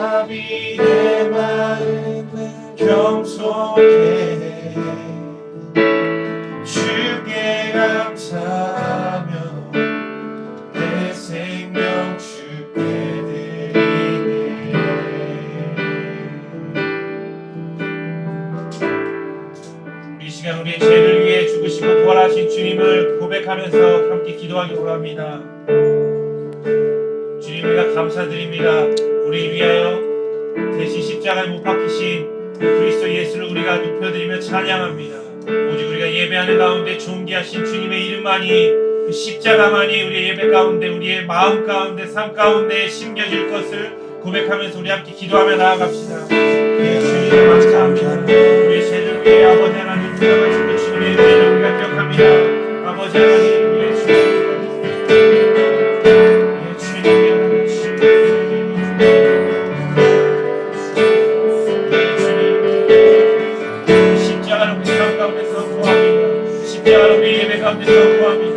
다윗의 마음은 겸손해 주께 감사하며 내 생명 주께 드리네. 이 시간 우리의 죄를 위해 죽으시고 부활하신 주님을 고백하면서 함께 기도하기 원합니다. 주님, 우리가 감사드립니다. 우리 위하여 대신 십자가에 못 박히신 그리스도 예수를 우리가 높여드리며 찬양합니다. 오직 우리가 예배하는 가운데 존귀하신 주님의 이름만이, 그 십자가만이 우리의 예배 가운데, 우리의 마음 가운데, 삶 가운데 심겨질 것을 고백하면서 우리 함께 기도하며 나아갑시다. 예, 주님 감사합니다. 우리의 죄를 위해 아버지 하나님 부탁하신 그 주님의 은혜를 우리가 기억합니다. 아버지 하나님, 우리의 주님 가운데서 구합니다.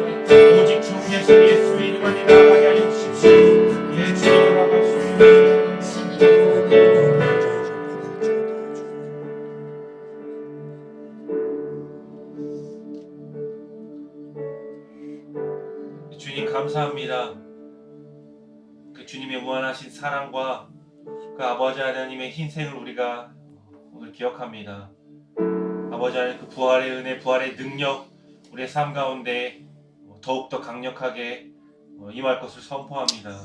오직 존귀하신 예수의 이름만이 나아가게 하여 주십시오. 예, 주님 나아가십시오. 주님 감사합니다. 그 주님의 무한하신 사랑과 그 아버지 하나님의 희생을 우리가 오늘 기억합니다. 아버지 하나님, 그 부활의 은혜, 부활의 능력 우리의 삶 가운데 더욱더 강력하게 임할 것을 선포합니다.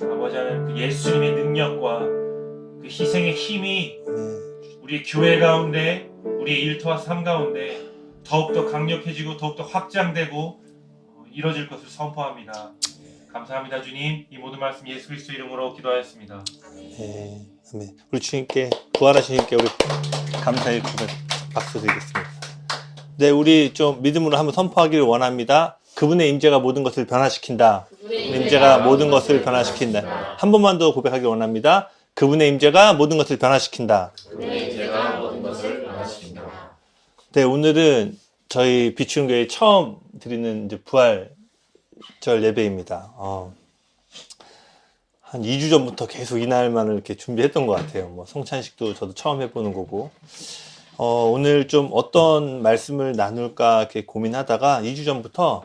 아버지 하나님, 그 예수님의 능력과 그 희생의 힘이 우리의 교회 가운데, 우리의 일터와 삶 가운데 더욱더 강력해지고 더욱더 확장되고 이루어질 것을 선포합니다. 감사합니다. 주님, 이 모든 말씀 예수 그리스도 이름으로 기도하였습니다. 네, 아멘. 우리 주님께, 부활하신 주님께 우리 감사의 박수 드리겠습니다. 네, 우리 좀 믿음으로 한번 선포하기를 원합니다. 그분의 임재가 모든 것을 변화시킨다. 임재가 모든 것을 변화시킨다. 한 번만 더 고백하기를 원합니다. 그분의 임재가 모든 것을 변화시킨다. 그분의 임재가 모든 것을 변화시킨다. 네, 오늘은 저희 비추는교회 처음 드리는 이제 부활절 예배입니다. 한 2주 전부터 계속 이날만을 이렇게 준비했던 것 같아요. 뭐 성찬식도 저도 처음 해보는 거고. 오늘 좀 어떤 말씀을 나눌까 이렇게 고민하다가 2주 전부터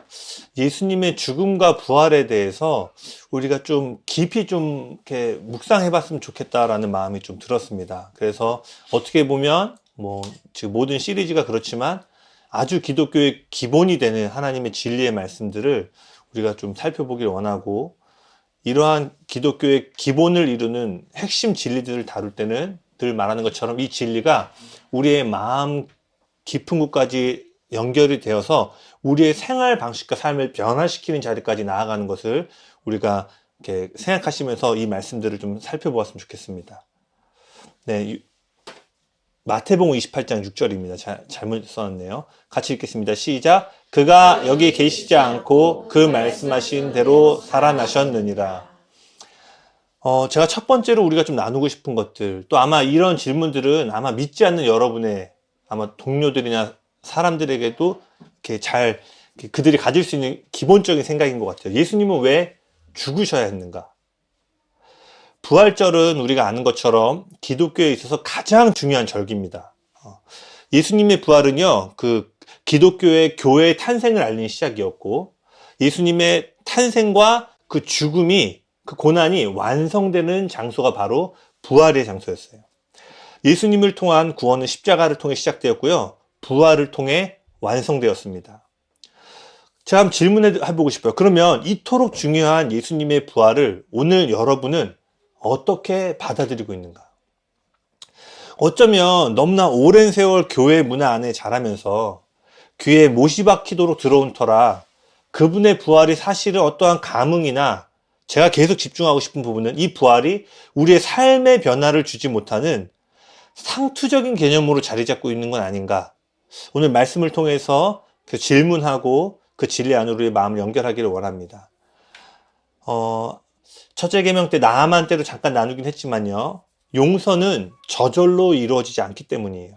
예수님의 죽음과 부활에 대해서 우리가 좀 깊이 좀 이렇게 묵상해 봤으면 좋겠다라는 마음이 좀 들었습니다. 그래서 어떻게 보면 뭐 지금 모든 시리즈가 그렇지만 아주 기독교의 기본이 되는 하나님의 진리의 말씀들을 우리가 좀 살펴보길 원하고, 이러한 기독교의 기본을 이루는 핵심 진리들을 다룰 때는 늘 말하는 것처럼 이 진리가 우리의 마음 깊은 곳까지 연결이 되어서 우리의 생활 방식과 삶을 변화시키는 자리까지 나아가는 것을 우리가 이렇게 생각하시면서 이 말씀들을 좀 살펴보았으면 좋겠습니다. 네, 마태복음 28장 6절입니다. 잘못 써놨네요. 같이 읽겠습니다. 시작. 그가 여기 계시지 않고 그 말씀하신 대로 살아나셨느니라. 제가 첫 번째로 우리가 좀 나누고 싶은 것들, 또 아마 이런 질문들은 아마 믿지 않는 여러분의 아마 동료들이나 사람들에게도 이렇게 그들이 가질 수 있는 기본적인 생각인 것 같아요. 예수님은 왜 죽으셔야 했는가? 부활절은 우리가 아는 것처럼 기독교에 있어서 가장 중요한 절기입니다. 예수님의 부활은요, 그 기독교의 교회의 탄생을 알리는 시작이었고, 예수님의 탄생과 그 죽음이, 그 고난이 완성되는 장소가 바로 부활의 장소였어요. 예수님을 통한 구원은 십자가를 통해 시작되었고요, 부활을 통해 완성되었습니다. 제가 한번 질문해보고 싶어요. 그러면 이토록 중요한 예수님의 부활을 오늘 여러분은 어떻게 받아들이고 있는가? 어쩌면 너무나 오랜 세월 교회 문화 안에 자라면서 귀에 못이 박히도록 들어온 터라 그분의 부활이 사실은 어떠한 감흥이나, 제가 계속 집중하고 싶은 부분은 이 부활이 우리의 삶의 변화를 주지 못하는 상투적인 개념으로 자리 잡고 있는 건 아닌가? 오늘 말씀을 통해서 그 질문하고 그 진리 안으로 우리의 마음을 연결하기를 원합니다. 첫째 계명 때 나아만 때로 잠깐 나누긴 했지만요, 용서는 저절로 이루어지지 않기 때문이에요.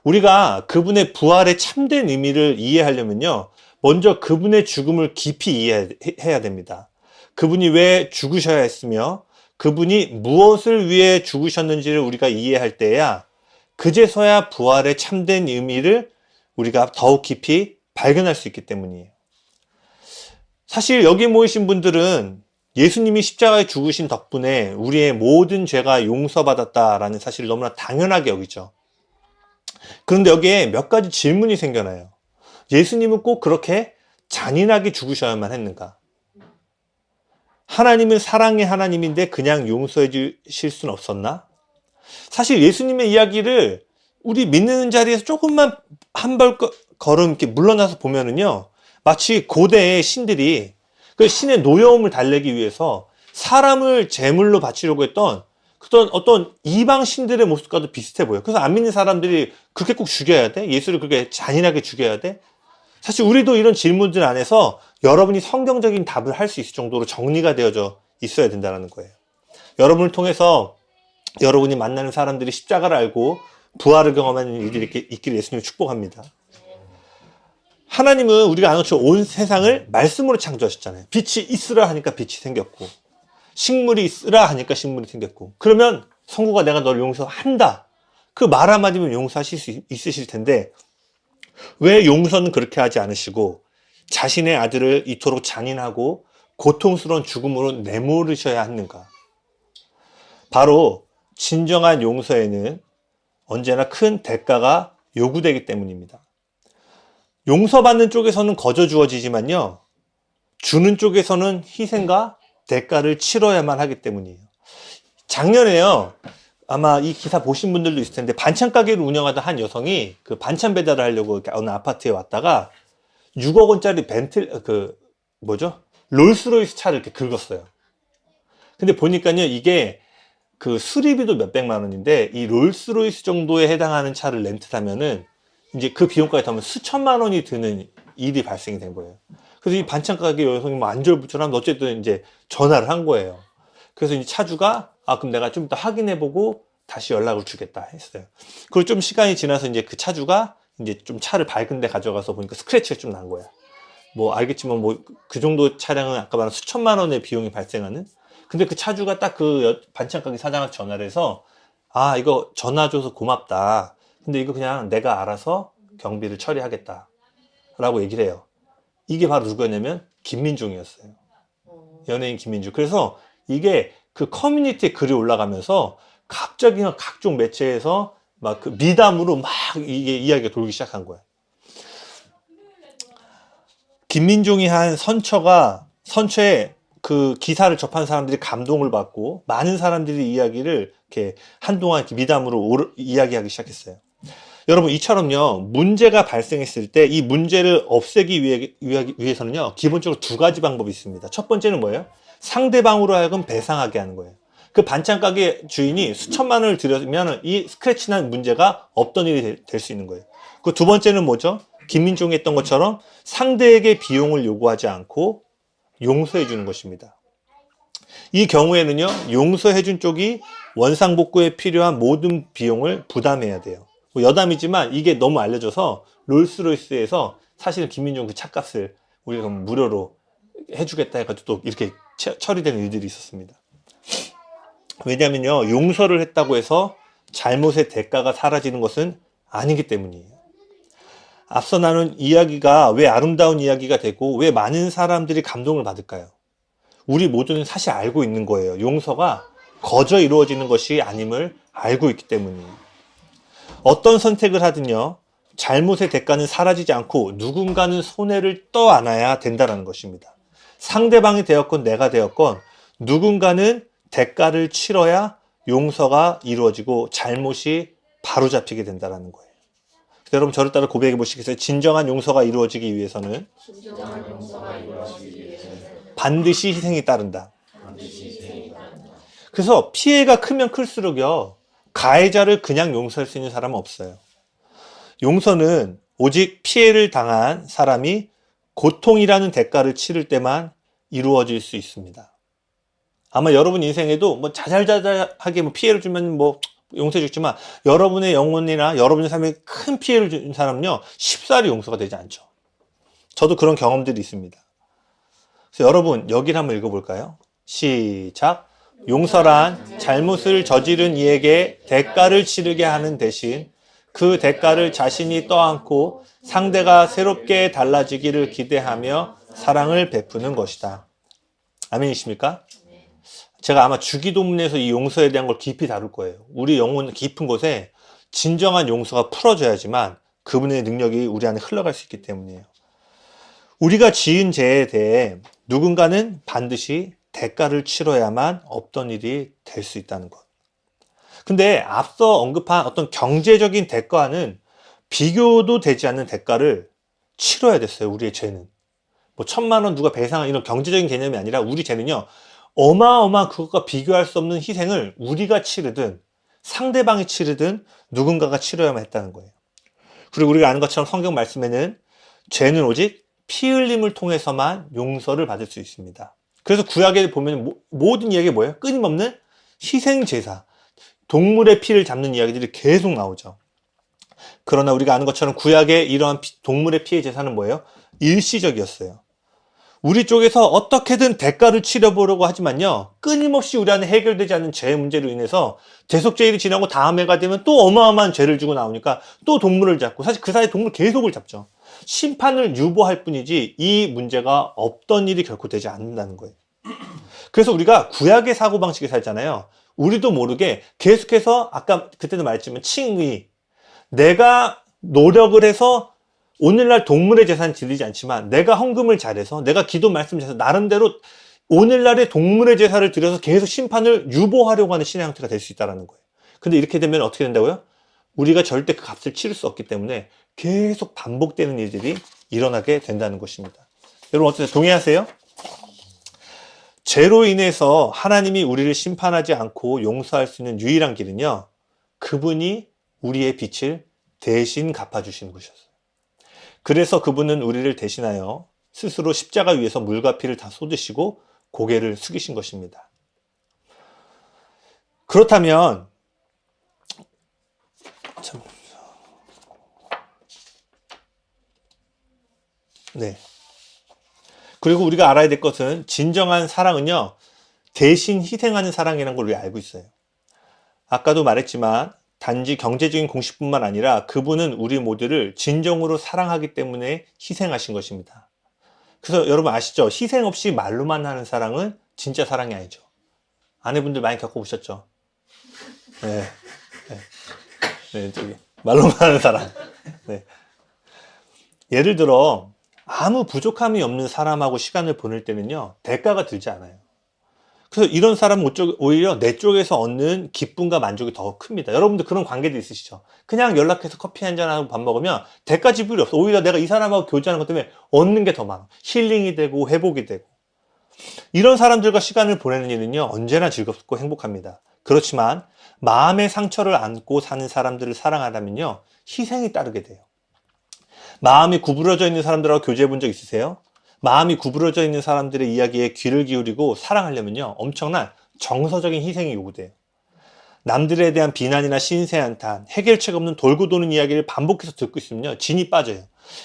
우리가 그분의 부활의 참된 의미를 이해하려면요, 먼저 그분의 죽음을 깊이 이해해야 됩니다. 그분이 왜 죽으셔야 했으며 그분이 무엇을 위해 죽으셨는지를 우리가 이해할 때야 그제서야 부활의 참된 의미를 우리가 더욱 깊이 발견할 수 있기 때문이에요. 사실 여기 모이신 분들은 예수님이 십자가에 죽으신 덕분에 우리의 모든 죄가 용서받았다라는 사실을 너무나 당연하게 여기죠. 그런데 여기에 몇 가지 질문이 생겨나요. 예수님은 꼭 그렇게 잔인하게 죽으셔야만 했는가? 하나님은 사랑의 하나님인데 그냥 용서해 주실 수는 없었나? 사실 예수님의 이야기를 우리 믿는 자리에서 조금만 한 발 걸음 이렇게 물러나서 보면은요, 마치 고대의 신들이 그 신의 노여움을 달래기 위해서 사람을 제물로 바치려고 했던 어떤 이방 신들의 모습과도 비슷해 보여요. 그래서 안 믿는 사람들이 그렇게 꼭 죽여야 돼? 예수를 그렇게 잔인하게 죽여야 돼? 사실 우리도 이런 질문들 안에서 여러분이 성경적인 답을 할 수 있을 정도로 정리가 되어져 있어야 된다는 거예요. 여러분을 통해서 여러분이 만나는 사람들이 십자가를 알고 부활을 경험하는 일들이 이렇게 있기를 예수님을 축복합니다. 하나님은 우리가 아는 것처럼 온 세상을 말씀으로 창조하셨잖아요. 빛이 있으라 하니까 빛이 생겼고, 식물이 있으라 하니까 식물이 생겼고, 그러면 성구가 내가 너를 용서한다. 그 말 한마디면 용서하실 수 있으실 텐데 왜 용서는 그렇게 하지 않으시고 자신의 아들을 이토록 잔인하고 고통스러운 죽음으로 내모르셔야 하는가? 바로 진정한 용서에는 언제나 큰 대가가 요구되기 때문입니다. 용서받는 쪽에서는 거저 주어지지만요, 주는 쪽에서는 희생과 대가를 치러야만 하기 때문이에요. 작년에요, 아마 이 기사 보신 분들도 있을 텐데, 반찬 가게를 운영하던 한 여성이 그 반찬 배달을 하려고 어느 아파트에 왔다가 6억 원짜리 롤스로이스 차를 이렇게 긁었어요. 근데 보니까요, 이게 그 수리비도 몇백만 원인데 이 롤스로이스 정도에 해당하는 차를 렌트하면은 이제 그 비용까지 더하면 수천만 원이 드는 일이 발생이 된 거예요. 그래서 이 반찬 가게 여성이 뭐 안절부절하면 어쨌든 이제 전화를 한 거예요. 그래서 이제 차주가 그럼 내가 좀 이따 확인해보고 다시 연락을 주겠다 했어요. 그리고 좀 시간이 지나서 이제 그 차주가 이제 좀 차를 밝은 데 가져가서 보니까 스크래치가 좀 난 거야. 뭐 알겠지만 뭐 그 정도 차량은 아까 말한 수천만 원의 비용이 발생하는. 근데 그 차주가 딱 그 반찬 가게 사장한테 전화를 해서 이거 전화 줘서 고맙다. 근데 이거 그냥 내가 알아서 경비를 처리하겠다. 라고 얘기를 해요. 이게 바로 누구였냐면 김민중이었어요. 연예인 김민중. 그래서 이게 그 커뮤니티에 글이 올라가면서 갑자기 각종 매체에서 막 그 미담으로 막 이게 이야기가 돌기 시작한 거야. 김민중이 한 선처에 그 기사를 접한 사람들이 감동을 받고 많은 사람들이 이야기를 이렇게 한동안 이렇게 미담으로 이야기하기 시작했어요. 여러분, 이처럼요, 문제가 발생했을 때 이 문제를 없애기 위해서는요, 기본적으로 두 가지 방법이 있습니다. 첫 번째는 뭐예요? 상대방으로 하여금 배상하게 하는 거예요. 그 반찬 가게 주인이 수천만 원을 들여면 이 스크래치 난 문제가 없던 일이 될 수 있는 거예요. 그 두 번째는 뭐죠? 김민종이 했던 것처럼 상대에게 비용을 요구하지 않고 용서해 주는 것입니다. 이 경우에는요, 용서해 준 쪽이 원상복구에 필요한 모든 비용을 부담해야 돼요. 뭐 여담이지만 이게 너무 알려져서 롤스로이스에서 사실은 김민종 그 차값을 우리가 무료로 해주겠다 해가지고 또 이렇게 처리되는 일들이 있었습니다. 왜냐면요, 용서를 했다고 해서 잘못의 대가가 사라지는 것은 아니기 때문이에요. 앞서 나눈 이야기가 왜 아름다운 이야기가 되고 왜 많은 사람들이 감동을 받을까요? 우리 모두는 사실 알고 있는 거예요. 용서가 거저 이루어지는 것이 아님을 알고 있기 때문이에요. 어떤 선택을 하든요, 잘못의 대가는 사라지지 않고 누군가는 손해를 떠안아야 된다는 것입니다. 상대방이 되었건 내가 되었건 누군가는 대가를 치러야 용서가 이루어지고 잘못이 바로잡히게 된다는 거예요. 여러분, 저를 따라 고백해 보시겠어요? 진정한 용서가 이루어지기 위해서는 반드시 희생이 따른다. 그래서 피해가 크면 클수록요, 가해자를 그냥 용서할 수 있는 사람은 없어요. 용서는 오직 피해를 당한 사람이 고통이라는 대가를 치를 때만 이루어질 수 있습니다. 아마 여러분 인생에도 뭐 자잘자잘하게 뭐 피해를 주면 뭐 용서해 주지만 여러분의 영혼이나 여러분의 삶에 큰 피해를 준 사람은요, 쉽사리 용서가 되지 않죠. 저도 그런 경험들이 있습니다. 그래서 여러분, 여기를 한번 읽어볼까요? 시작. 용서란 잘못을 저지른 이에게 대가를 치르게 하는 대신 그 대가를 자신이 떠안고 상대가 새롭게 달라지기를 기대하며 사랑을 베푸는 것이다. 아멘이십니까? 제가 아마 주기도문에서 이 용서에 대한 걸 깊이 다룰 거예요. 우리 영혼 깊은 곳에 진정한 용서가 풀어져야지만 그분의 능력이 우리 안에 흘러갈 수 있기 때문이에요. 우리가 지은 죄에 대해 누군가는 반드시 대가를 치러야만 없던 일이 될 수 있다는 것. 근데 앞서 언급한 어떤 경제적인 대가는 비교도 되지 않는 대가를 치러야 됐어요. 우리의 죄는. 뭐 1,000만 원 누가 배상한 이런 경제적인 개념이 아니라 우리 죄는요. 어마어마한 그것과 비교할 수 없는 희생을 우리가 치르든 상대방이 치르든 누군가가 치러야만 했다는 거예요. 그리고 우리가 아는 것처럼 성경 말씀에는 죄는 오직 피 흘림을 통해서만 용서를 받을 수 있습니다. 그래서 구약에 보면 모든 이야기가 뭐예요? 끊임없는 희생제사, 동물의 피를 잡는 이야기들이 계속 나오죠. 그러나 우리가 아는 것처럼 구약의 이러한 동물의 피의 제사는 뭐예요? 일시적이었어요. 우리 쪽에서 어떻게든 대가를 치러보려고 하지만요, 끊임없이 우리 안에 해결되지 않는 죄 문제로 인해서 대속죄일이 지나고 다음 해가 되면 또 어마어마한 죄를 지고 나오니까 또 동물을 잡고, 사실 그 사이에 동물 계속을 잡죠. 심판을 유보할 뿐이지 이 문제가 없던 일이 결코 되지 않는다는 거예요. 그래서 우리가 구약의 사고방식에 살잖아요. 우리도 모르게 계속해서 아까 그때도 말했지만 칭의, 내가 노력을 해서 오늘날 동물의 제사는 드리지 않지만 내가 헌금을 잘해서 내가 기도 말씀 잘해서 나름대로 오늘날의 동물의 제사를 드려서 계속 심판을 유보하려고 하는 신의 형태가 될 수 있다는 거예요. 근데 이렇게 되면 어떻게 된다고요? 우리가 절대 그 값을 치를 수 없기 때문에 계속 반복되는 일들이 일어나게 된다는 것입니다. 여러분 어떠세요? 동의하세요? 죄로 인해서 하나님이 우리를 심판하지 않고 용서할 수 있는 유일한 길은요, 그분이 우리의 빚을 대신 갚아주시는 것이었어요. 그래서 그분은 우리를 대신하여 스스로 십자가 위에서 물과 피를 다 쏟으시고 고개를 숙이신 것입니다. 그렇다면 네. 그리고 우리가 알아야 될 것은 진정한 사랑은요, 대신 희생하는 사랑이라는 걸 우리가 알고 있어요. 아까도 말했지만 단지 경제적인 공식뿐만 아니라 그분은 우리 모두를 진정으로 사랑하기 때문에 희생하신 것입니다. 그래서 여러분 아시죠? 희생 없이 말로만 하는 사랑은 진짜 사랑이 아니죠. 아내분들 많이 겪어보셨죠? 네. 네. 네, 저기 말로만 하는 사랑. 네. 예를 들어 아무 부족함이 없는 사람하고 시간을 보낼 때는요, 대가가 들지 않아요. 그래서 이런 사람은 오히려 내 쪽에서 얻는 기쁨과 만족이 더 큽니다. 여러분들 그런 관계도 있으시죠? 그냥 연락해서 커피 한잔하고 밥 먹으면 대가 지불이 없어. 오히려 내가 이 사람하고 교제하는 것 때문에 얻는 게 더 많아. 힐링이 되고 회복이 되고. 이런 사람들과 시간을 보내는 일은요, 언제나 즐겁고 행복합니다. 그렇지만 마음의 상처를 안고 사는 사람들을 사랑하려면요, 희생이 따르게 돼요. 마음이 구부러져 있는 사람들하고 교제해 본 적 있으세요? 마음이 구부러져 있는 사람들의 이야기에 귀를 기울이고 사랑하려면요, 엄청난 정서적인 희생이 요구돼요. 남들에 대한 비난이나 신세한탄, 해결책 없는 돌고 도는 이야기를 반복해서 듣고 있으면요, 진이 빠져요.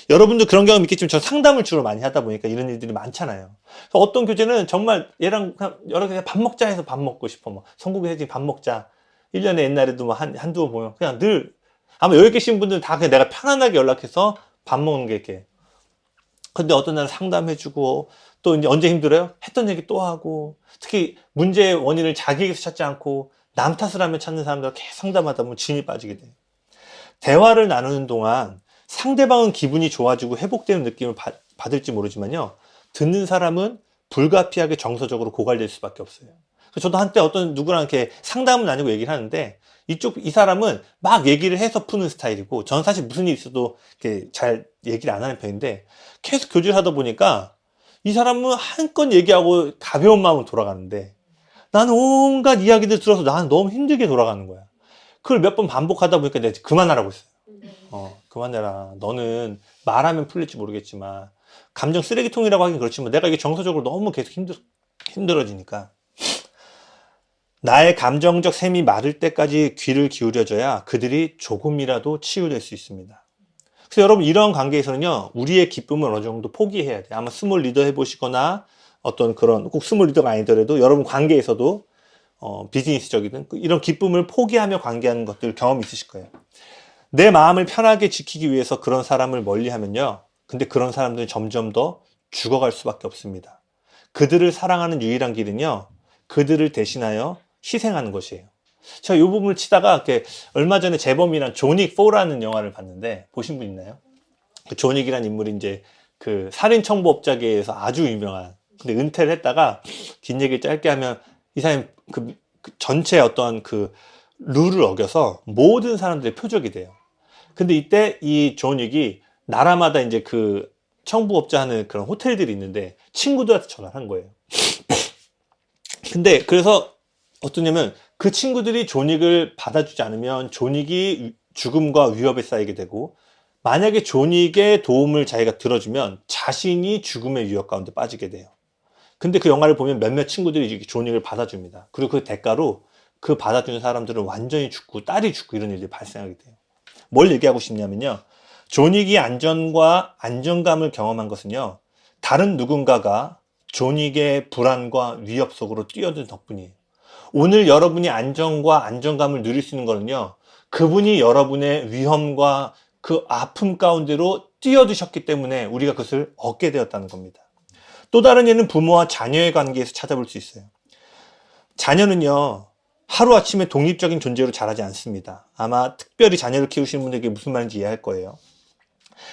여러분도 그런 경험 있겠지만 저 상담을 주로 많이 하다 보니까 이런 일들이 많잖아요. 어떤 교제는 정말 얘랑 그냥 여러 개 밥 먹자 해서 밥 먹고 싶어. 뭐 성국에서 밥 먹자. 1년에 옛날에도 뭐 한두 번 보면 그냥 늘, 아마 여기 계신 분들은 다 그냥 내가 편안하게 연락해서 밥 먹는 게 이렇게. 근데 어떤 날은 상담해주고, 또 이제 언제 힘들어요? 했던 얘기 또 하고, 특히 문제의 원인을 자기에게서 찾지 않고 남 탓을 하며 찾는 사람들과 계속 상담하다 보면 진이 빠지게 돼요. 대화를 나누는 동안 상대방은 기분이 좋아지고 회복되는 느낌을 받을지 모르지만요, 듣는 사람은 불가피하게 정서적으로 고갈될 수밖에 없어요. 저도 한때 어떤 누구랑 이렇게 상담은 아니고 얘기를 하는데, 이 사람은 막 얘기를 해서 푸는 스타일이고, 전 사실 무슨 일이 있어도 이렇게 잘 얘기를 안 하는 편인데, 계속 교제를 하다 보니까 이 사람은 한껏 얘기하고 가벼운 마음으로 돌아가는데, 나는 온갖 이야기들 들어서 나는 너무 힘들게 돌아가는 거야. 그걸 몇 번 반복하다 보니까 내가 그만하라고 했어요. 그만해라. 너는 말하면 풀릴지 모르겠지만, 감정 쓰레기통이라고 하긴 그렇지만, 내가 이게 정서적으로 너무 계속 힘들어지니까. 나의 감정적 샘이 마를 때까지 귀를 기울여줘야 그들이 조금이라도 치유될 수 있습니다. 그래서 여러분, 이런 관계에서는요, 우리의 기쁨을 어느 정도 포기해야 돼요. 아마 스몰 리더 해보시거나 어떤 그런, 꼭 스몰 리더가 아니더라도 여러분 관계에서도 비즈니스적이든 이런 기쁨을 포기하며 관계하는 것들 경험 있으실 거예요. 내 마음을 편하게 지키기 위해서 그런 사람을 멀리하면요. 근데 그런 사람들은 점점 더 죽어갈 수밖에 없습니다. 그들을 사랑하는 유일한 길은요. 그들을 대신하여 희생하는 것이에요. 제가 이 부분을 치다가 이렇게 얼마 전에 재범이란 존윅 4라는 영화를 봤는데 보신 분 있나요? 그 존윅이란 인물이 이제 그 살인 청부업자계에서 아주 유명한, 근데 은퇴를 했다가 긴 얘기를 짧게 하면 이 사람이 그 전체 어떤 그 룰을 어겨서 모든 사람들의 표적이 돼요. 근데 이때 이 존윅이 나라마다 이제 그 청부업자 하는 그런 호텔들이 있는데 친구들한테 전화를 한 거예요. 근데 그래서 어떠냐면 그 친구들이 존윅을 받아주지 않으면 존윅이 죽음과 위협에 쌓이게 되고, 만약에 존윅의 도움을 자기가 들어주면 자신이 죽음의 위협 가운데 빠지게 돼요. 근데 그 영화를 보면 몇몇 친구들이 존윅을 받아줍니다. 그리고 그 대가로 그 받아주는 사람들은 완전히 죽고 딸이 죽고 이런 일들이 발생하게 돼요. 뭘 얘기하고 싶냐면요. 존윅이 안전과 안정감을 경험한 것은요. 다른 누군가가 존윅의 불안과 위협 속으로 뛰어든 덕분이에요. 오늘 여러분이 안정과 안정감을 누릴 수 있는 거는요. 그분이 여러분의 위험과 그 아픔 가운데로 뛰어드셨기 때문에 우리가 그것을 얻게 되었다는 겁니다. 또 다른 예는 부모와 자녀의 관계에서 찾아볼 수 있어요. 자녀는요. 하루아침에 독립적인 존재로 자라지 않습니다. 아마 특별히 자녀를 키우시는 분들에게 무슨 말인지 이해할 거예요.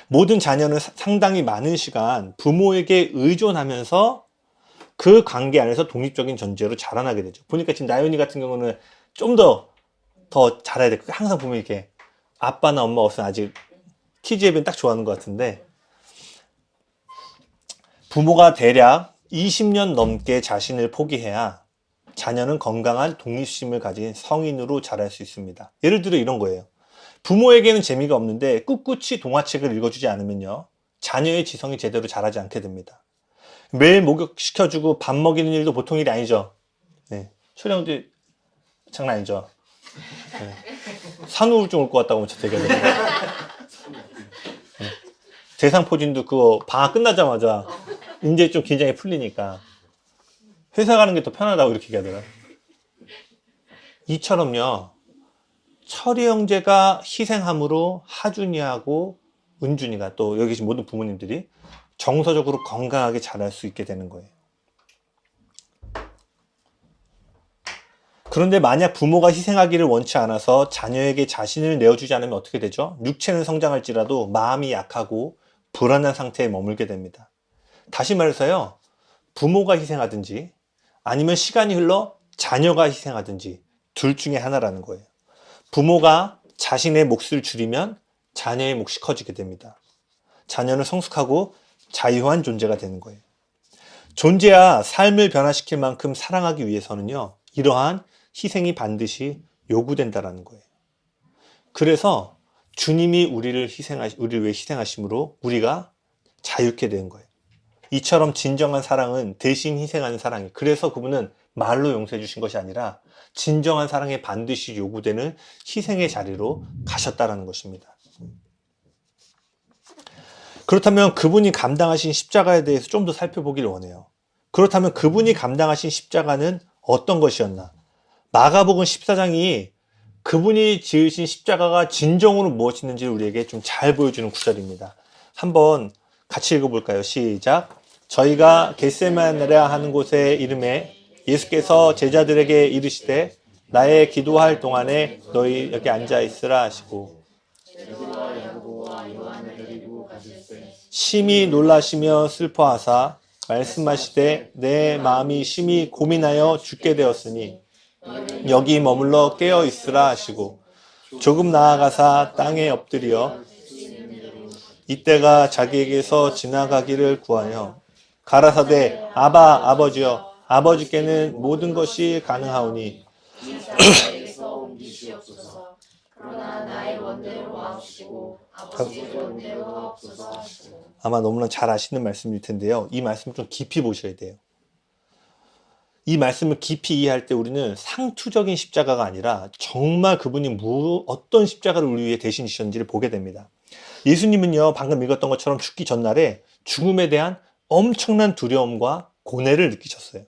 모든 자녀는 상당히 많은 시간 부모에게 의존하면서 그 관계 안에서 독립적인 존재로 자라나게 되죠. 보니까 지금 나연이 같은 경우는 좀 더 잘해야 돼. 항상 보면 이렇게 아빠나 엄마 없으면 아직 키즈앱은 딱 좋아하는 것 같은데, 부모가 대략 20년 넘게 자신을 포기해야 자녀는 건강한 독립심을 가진 성인으로 자랄 수 있습니다. 예를 들어 이런 거예요. 부모에게는 재미가 없는데 꿋꿋이 동화책을 읽어주지 않으면요. 자녀의 지성이 제대로 자라지 않게 됩니다. 매일 목욕시켜주고 밥 먹이는 일도 보통 일이 아니죠. 네. 초령도 장난 아니죠. 네. 산후우울증 올 것 같다고 하면 되게 네. 대상포진도 그거 방학 끝나자마자 이제 좀 긴장이 풀리니까 회사 가는 게 더 편하다고 이렇게 얘기하더라. 이처럼요. 철이 형제가 희생함으로 하준이하고 은준이가, 또 여기 계신 모든 부모님들이 정서적으로 건강하게 자랄 수 있게 되는 거예요. 그런데 만약 부모가 희생하기를 원치 않아서 자녀에게 자신을 내어주지 않으면 어떻게 되죠? 육체는 성장할지라도 마음이 약하고 불안한 상태에 머물게 됩니다. 다시 말해서요. 부모가 희생하든지 아니면 시간이 흘러 자녀가 희생하든지 둘 중에 하나라는 거예요. 부모가 자신의 몫을 줄이면 자녀의 몫이 커지게 됩니다. 자녀는 성숙하고 자유한 존재가 되는 거예요. 존재야 삶을 변화시킬 만큼 사랑하기 위해서는요. 이러한 희생이 반드시 요구된다라는 거예요. 그래서 주님이 우리를 위해 희생하심으로 우리가 자유케 된 거예요. 이처럼 진정한 사랑은 대신 희생하는 사랑이에요. 그래서 그분은 말로 용서해 주신 것이 아니라 진정한 사랑에 반드시 요구되는 희생의 자리로 가셨다라는 것입니다. 그렇다면 그분이 감당하신 십자가에 대해서 좀 더 살펴보기를 원해요. 그렇다면 그분이 감당하신 십자가는 어떤 것이었나? 마가복음 14장이 그분이 지으신 십자가가 진정으로 무엇이었는지를 우리에게 좀 잘 보여주는 구절입니다. 한번 같이 읽어볼까요? 시작. 저희가 겟세마네라 하는 곳에 이름에 예수께서 제자들에게 이르시되 나의 기도할 동안에 너희 여기 앉아 있으라 하시고, 심히 놀라시며 슬퍼하사 말씀하시되 내 마음이 심히 고민하여 죽게 되었으니 여기 머물러 깨어 있으라 하시고, 조금 나아가사 땅에 엎드려 이때가 자기에게서 지나가기를 구하여 가라사대 아바 아버지여 아버지께는 모든 것이 가능하오니 그러나 나의 원대로 마옵시고 아버지의 원대로 하옵소서 하시고. 아마 너무나 잘 아시는 말씀일 텐데요. 이 말씀 좀 깊이 보셔야 돼요. 이 말씀을 깊이 이해할 때 우리는 상투적인 십자가가 아니라 정말 그분이 어떤 십자가를 우리 위해 대신 지셨는지를 보게 됩니다. 예수님은요, 방금 읽었던 것처럼 죽기 전날에 죽음에 대한 엄청난 두려움과 고뇌를 느끼셨어요.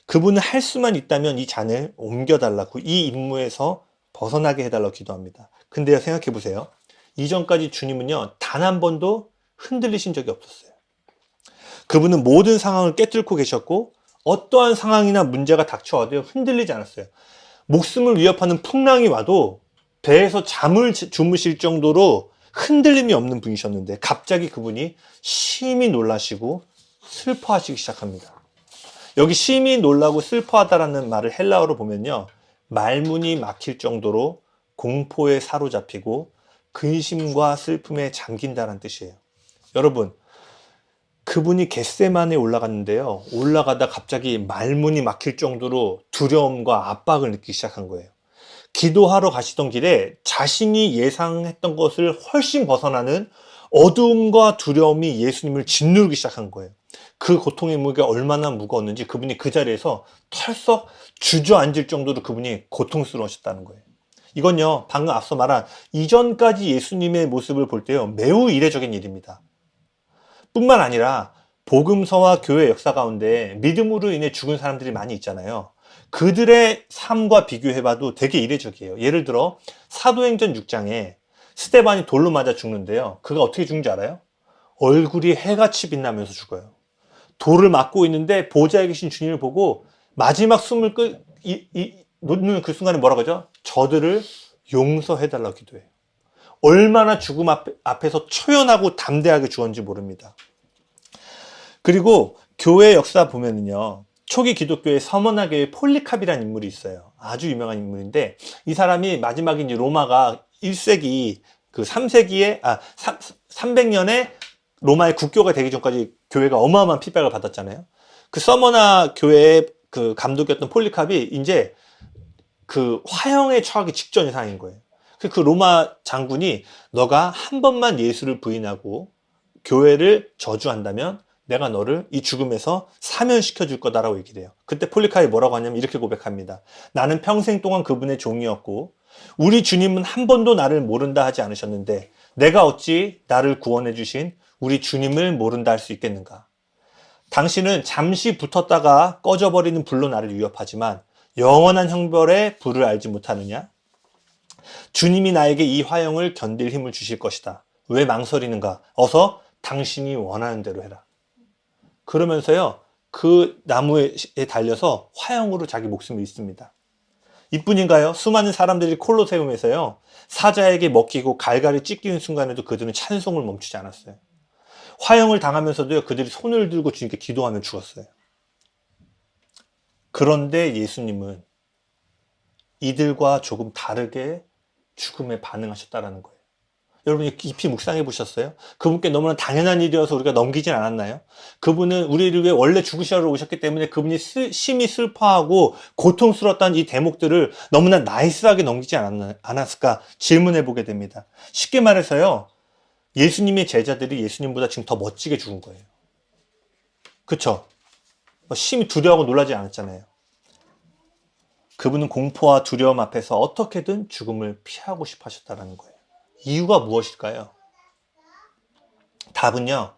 그분은 할 수만 있다면 이 잔을 옮겨달라고, 이 임무에서 벗어나게 해달라고 기도합니다. 근데요, 생각해 보세요. 이전까지 주님은요, 단 한 번도 흔들리신 적이 없었어요. 그분은 모든 상황을 꿰뚫고 계셨고 어떠한 상황이나 문제가 닥쳐와도 흔들리지 않았어요. 목숨을 위협하는 풍랑이 와도 배에서 잠을 주무실 정도로 흔들림이 없는 분이셨는데 갑자기 그분이 심히 놀라시고 슬퍼하시기 시작합니다. 여기 심히 놀라고 슬퍼하다라는 말을 헬라어로 보면요, 말문이 막힐 정도로 공포에 사로잡히고 근심과 슬픔에 잠긴다는 뜻이에요. 여러분, 그분이 겟세마네에 올라갔는데요, 올라가다 갑자기 말문이 막힐 정도로 두려움과 압박을 느끼기 시작한 거예요. 기도하러 가시던 길에 자신이 예상했던 것을 훨씬 벗어나는 어두움과 두려움이 예수님을 짓누르기 시작한 거예요. 그 고통의 무게가 얼마나 무거웠는지 그분이 그 자리에서 털썩 주저앉을 정도로 그분이 고통스러우셨다는 거예요. 이건요, 방금 앞서 말한 이전까지 예수님의 모습을 볼 때요, 매우 이례적인 일입니다. 뿐만 아니라 복음서와 교회 역사 가운데 믿음으로 인해 죽은 사람들이 많이 있잖아요. 그들의 삶과 비교해봐도 되게 이례적이에요. 예를 들어 사도행전 6장에 스데반이 돌로 맞아 죽는데요, 그가 어떻게 죽는지 알아요? 얼굴이 해같이 빛나면서 죽어요. 돌을 맞고 있는데 보좌에 계신 주님을 보고 마지막 숨을 놓는 그 순간에 뭐라고 하죠? 저들을 용서해달라고 기도해요. 얼마나 죽음 앞에서 초연하고 담대하게 죽었는지 모릅니다. 그리고 교회 역사 보면은요, 초기 기독교의 서머나교의 폴리캅이라는 인물이 있어요. 아주 유명한 인물인데 이 사람이 마지막에 이제 로마가 1세기 그 300년에 로마의 국교가 되기 전까지 교회가 어마어마한 핍박을 받았잖아요. 그 서머나 교회의 그 감독이었던 폴리캅이 이제 그 화형에 처하기 직전의 상황인 거예요. 그 로마 장군이 너가 한 번만 예수를 부인하고 교회를 저주한다면 내가 너를 이 죽음에서 사면시켜 줄 거다라고 얘기를 해요. 그때 폴리캅이 뭐라고 하냐면 이렇게 고백합니다. 나는 평생 동안 그분의 종이었고 우리 주님은 한 번도 나를 모른다 하지 않으셨는데 내가 어찌 나를 구원해 주신 우리 주님을 모른다 할 수 있겠는가? 당신은 잠시 붙었다가 꺼져버리는 불로 나를 위협하지만 영원한 형벌의 불을 알지 못하느냐? 주님이 나에게 이 화형을 견딜 힘을 주실 것이다. 왜 망설이는가? 어서 당신이 원하는 대로 해라. 그러면서요, 그 나무에 달려서 화형으로 자기 목숨을 잃습니다. 이뿐인가요? 수많은 사람들이 콜로세움에서요, 사자에게 먹히고 갈갈이 찢기는 순간에도 그들은 찬송을 멈추지 않았어요. 화형을 당하면서도요, 그들이 손을 들고 주님께 기도하며 죽었어요. 그런데 예수님은 이들과 조금 다르게 죽음에 반응하셨다라는 거예요. 여러분이 깊이 묵상해 보셨어요? 그분께 너무나 당연한 일이어서 우리가 넘기진 않았나요? 그분은 우리를 위해 원래 죽으시러 오셨기 때문에 그분이 심히 슬퍼하고 고통스러웠던 이 대목들을 너무나 나이스하게 넘기지 않았을까 질문해 보게 됩니다. 쉽게 말해서요, 예수님의 제자들이 예수님보다 지금 더 멋지게 죽은 거예요. 그쵸? 심히 두려워하고 놀라지 않았잖아요. 그분은 공포와 두려움 앞에서 어떻게든 죽음을 피하고 싶어 하셨다는 거예요. 이유가 무엇일까요? 답은요,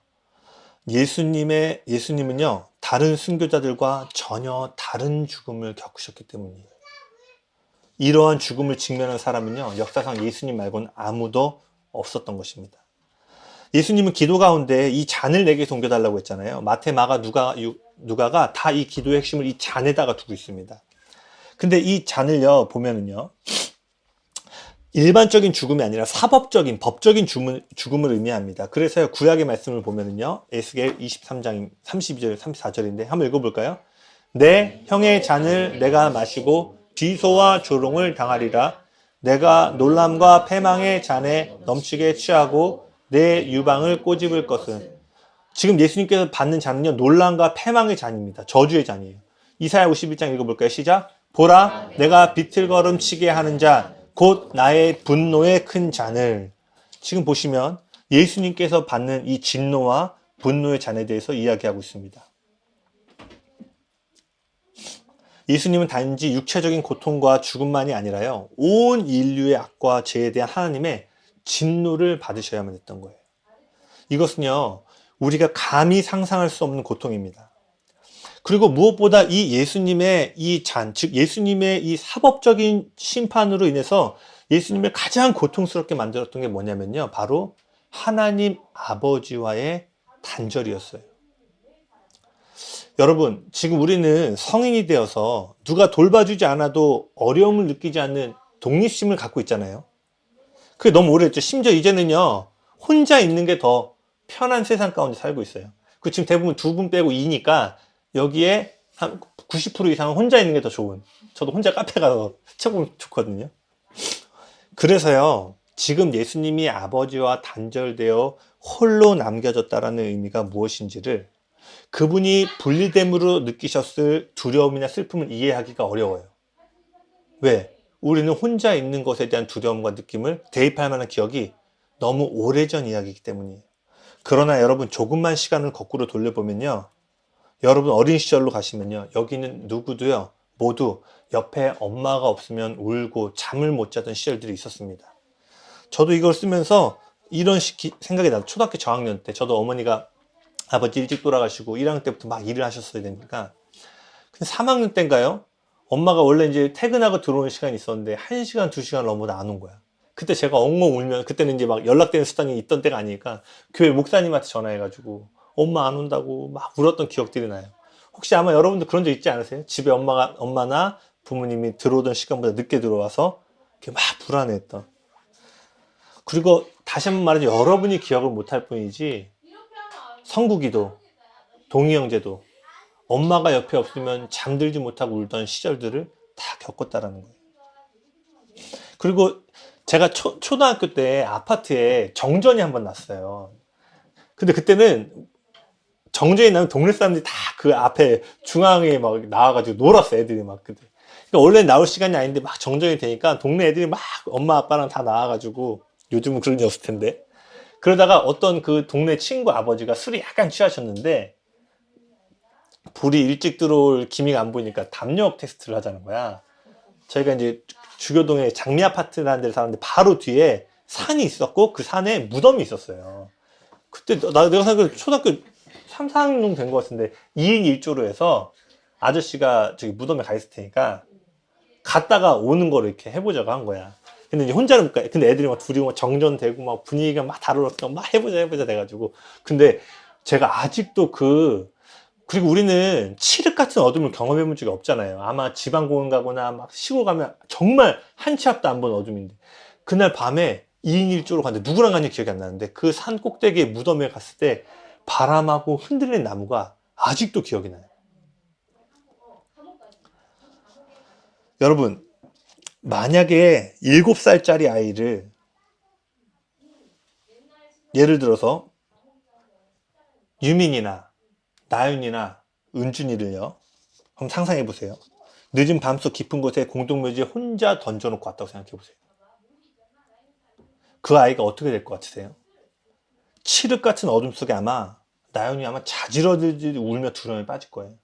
예수님은요, 다른 순교자들과 전혀 다른 죽음을 겪으셨기 때문이에요. 이러한 죽음을 직면한 사람은요, 역사상 예수님 말고는 아무도 없었던 것입니다. 예수님은 기도 가운데 이 잔을 내게 옮겨달라고 했잖아요. 마태, 마가, 누가가 다 이 기도의 핵심을 이 잔에다가 두고 있습니다. 근데 이 잔을요, 보면은요, 일반적인 죽음이 아니라 사법적인, 법적인 죽음을 의미합니다. 그래서 구약의 말씀을 보면은요, 에스겔 23장 32절, 34절인데 한번 읽어볼까요? 내 형의 잔을 내가 마시고 비소와 조롱을 당하리라. 내가 놀람과 패망의 잔에 넘치게 취하고 내 유방을 꼬집을 것은. 지금 예수님께서 받는 잔은요, 놀람과 패망의 잔입니다. 저주의 잔이에요. 이사야 51장 읽어볼까요? 시작. 보라, 내가 비틀거름치게 하는 자, 곧 나의 분노의 큰 잔을. 지금 보시면 예수님께서 받는 이 진노와 분노의 잔에 대해서 이야기하고 있습니다. 예수님은 단지 육체적인 고통과 죽음만이 아니라요, 온 인류의 악과 죄에 대한 하나님의 진노를 받으셔야만 했던 거예요. 이것은요, 우리가 감히 상상할 수 없는 고통입니다. 그리고 무엇보다 이 예수님의 이 즉 예수님의 이 사법적인 심판으로 인해서 예수님을 가장 고통스럽게 만들었던 게 뭐냐면요. 바로 하나님 아버지와의 단절이었어요. 여러분, 지금 우리는 성인이 되어서 누가 돌봐주지 않아도 어려움을 느끼지 않는 독립심을 갖고 있잖아요. 그게 너무 오래됐죠. 심지어 이제는요, 혼자 있는 게 더 편한 세상 가운데 살고 있어요. 그 지금 대부분 2분 빼고 2니까 여기에 한 90% 이상은 혼자 있는 게 더 좋은. 저도 혼자 카페 가서 책 보면 좋거든요. 그래서요, 지금 예수님이 아버지와 단절되어 홀로 남겨졌다라는 의미가 무엇인지를 그분이 분리됨으로 느끼셨을 두려움이나 슬픔을 이해하기가 어려워요. 왜? 우리는 혼자 있는 것에 대한 두려움과 느낌을 대입할 만한 기억이 너무 오래전 이야기이기 때문이에요. 그러나 여러분, 조금만 시간을 거꾸로 돌려보면요. 여러분 어린 시절로 가시면요. 여기는 누구도요. 모두 옆에 엄마가 없으면 울고 잠을 못 자던 시절들이 있었습니다. 저도 이걸 쓰면서 이런 생각이 나요. 초등학교 저학년 때 저도 어머니가 아버지 일찍 돌아가시고 1학년 때부터 막 일을 하셨어야 되니까 근데 3학년 때인가요? 엄마가 원래 이제 퇴근하고 들어오는 시간이 있었는데 1시간, 2시간 넘어도 안 온 거야. 그때 제가 엉엉 울면 그때는 이제 막 연락되는 수단이 있던 때가 아니니까 교회 목사님한테 전화해가지고 엄마 안 온다고 막 울었던 기억들이 나요. 혹시 아마 여러분들 그런 적 있지 않으세요? 집에 엄마나 부모님이 들어오던 시간보다 늦게 들어와서 이렇게 막 불안해했던. 그리고 다시 한번 말하죠. 여러분이 기억을 못할 뿐이지 성국이도 동희 형제도 엄마가 옆에 없으면 잠들지 못하고 울던 시절들을 다 겪었다라는 거예요. 그리고 제가 초등학교 때 아파트에 정전이 한번 났어요. 근데 그때는 정전이 나면 동네 사람들이 다 그 앞에 중앙에 막 나와가지고 놀았어, 애들이 막. 그때. 그러니까 원래 나올 시간이 아닌데 막 정전이 되니까 동네 애들이 막 엄마 아빠랑 다 나와가지고 요즘은 그런 게 없을 텐데. 그러다가 어떤 그 동네 친구 아버지가 술이 약간 취하셨는데 불이 일찍 들어올 기미가 안 보이니까 담력 테스트를 하자는 거야. 저희가 이제 주교동에 장미 아파트라는 데를 사는데 바로 뒤에 산이 있었고 그 산에 무덤이 있었어요. 그때 내가 생각해 초등학교 3, 4학년 된 것 같은데 2인 1조로 해서 아저씨가 저기 무덤에 가 있을 테니까 갔다가 오는 거를 이렇게 해보자고 한 거야. 근데 이제 혼자는 못 가. 근데 애들이 막 둘이 막 정전되고 막 분위기가 막 다르니까 막 해보자 돼가지고. 근데 제가 아직도 그리고 우리는 칠흑 같은 어둠을 경험해 본 적이 없잖아요. 아마 지방공원 가거나 막 시골 가면 정말 한 치 앞도 안 본 어둠인데. 그날 밤에 2인 1조로 갔는데 누구랑 갔는지 기억이 안 나는데 그 산 꼭대기에 무덤에 갔을 때 바람하고 흔들리는 나무가 아직도 기억이 나요. 여러분, 만약에 7살짜리 아이를 예를 들어서 유민이나 나윤이나 은준이를요. 한번 상상해 보세요. 늦은 밤속 깊은 곳에 공동묘지에 혼자 던져놓고 왔다고 생각해 보세요. 그 아이가 어떻게 될 것 같으세요? 칠흑 같은 어둠 속에 아마 나윤이 아마 자지러지듯이 울며 두려움에 빠질 거예요.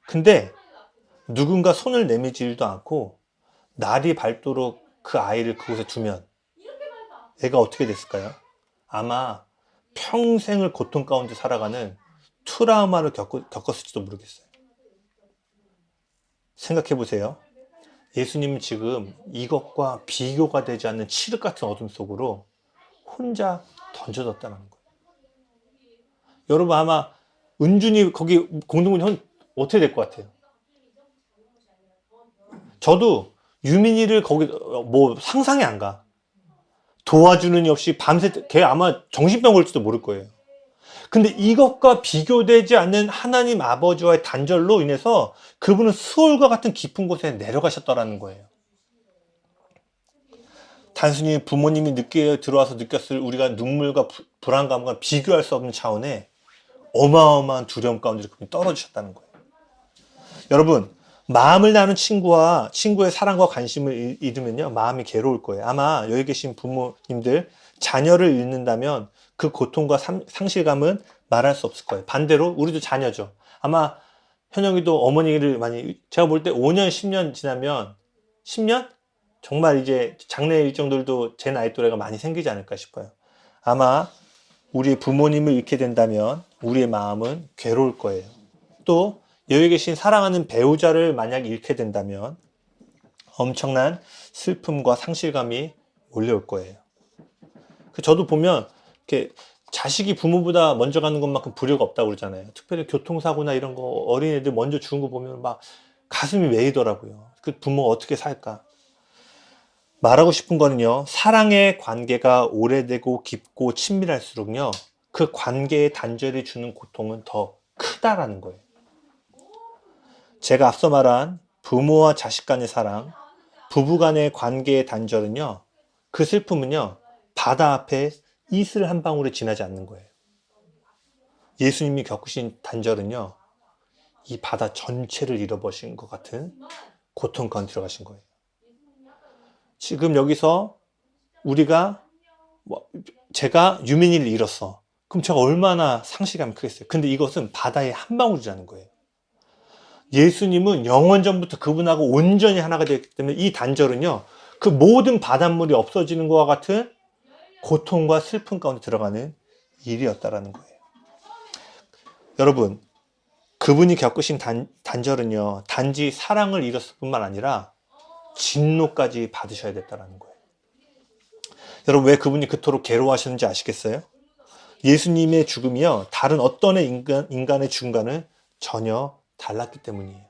근데 누군가 손을 내밀지도 않고 날이 밝도록 그 아이를 그곳에 두면 애가 어떻게 됐을까요? 아마 평생을 고통 가운데 살아가는 트라우마를 겪었을지도 모르겠어요. 생각해 보세요. 예수님은 지금 이것과 비교가 되지 않는 칠흑 같은 어둠 속으로 혼자 던져졌다는 거예요. 여러분 아마 은준이 거기 공동묘지 어떻게 될 것 같아요? 저도 유민이를 거기 뭐 상상이 안 가. 도와주는 이 없이 밤새 걔 아마 정신병 걸지도 모를 거예요. 근데 이것과 비교되지 않는 하나님 아버지와의 단절로 인해서 그분은 수월과 같은 깊은 곳에 내려가셨다라는 거예요. 단순히 부모님이 늦게 들어와서 느꼈을 우리가 눈물과 불안감과 비교할 수 없는 차원의 어마어마한 두려움 가운데 그분이 떨어지셨다는 거예요. 여러분, 마음을 나눈 친구의 사랑과 관심을 잃으면요, 마음이 괴로울 거예요. 아마 여기 계신 부모님들, 자녀를 잃는다면 그 고통과 상실감은 말할 수 없을 거예요. 반대로 우리도 자녀죠. 아마 현영이도 어머니를 많이, 제가 볼 때 5년, 10년 지나면 10년? 정말 이제 장래 일정들도 제 나이 또래가 많이 생기지 않을까 싶어요. 아마 우리의 부모님을 잃게 된다면 우리의 마음은 괴로울 거예요. 또 여기 계신 사랑하는 배우자를 만약 잃게 된다면 엄청난 슬픔과 상실감이 몰려올 거예요. 저도 보면 이렇게 자식이 부모보다 먼저 가는 것만큼 불효가 없다고 그러잖아요. 특별히 교통사고나 이런 거 어린애들 먼저 죽은 거 보면 막 가슴이 메이더라고요. 그 부모가 어떻게 살까? 말하고 싶은 거는요, 사랑의 관계가 오래되고 깊고 친밀할수록요, 그 관계의 단절이 주는 고통은 더 크다라는 거예요. 제가 앞서 말한 부모와 자식 간의 사랑, 부부 간의 관계의 단절은요, 그 슬픔은요, 바다 앞에 이슬 한 방울에 지나지 않는 거예요. 예수님이 겪으신 단절은요, 이 바다 전체를 잃어버린 것 같은 고통 가운데 들어가신 거예요. 지금 여기서 우리가 제가 유민이를 잃었어. 그럼 제가 얼마나 상실감이 크겠어요. 근데 이것은 바다의 한 방울이라는 거예요. 예수님은 영원 전부터 그분하고 온전히 하나가 되었기 때문에 이 단절은요, 그 모든 바닷물이 없어지는 것과 같은 고통과 슬픔 가운데 들어가는 일이었다라는 거예요. 여러분, 그분이 겪으신 단절은요, 단지 사랑을 잃었을 뿐만 아니라 진노까지 받으셔야 됐다라는 거예요. 여러분, 왜 그분이 그토록 괴로워하셨는지 아시겠어요? 예수님의 죽음이요, 다른 어떤 인간의 죽음과는 전혀 달랐기 때문이에요.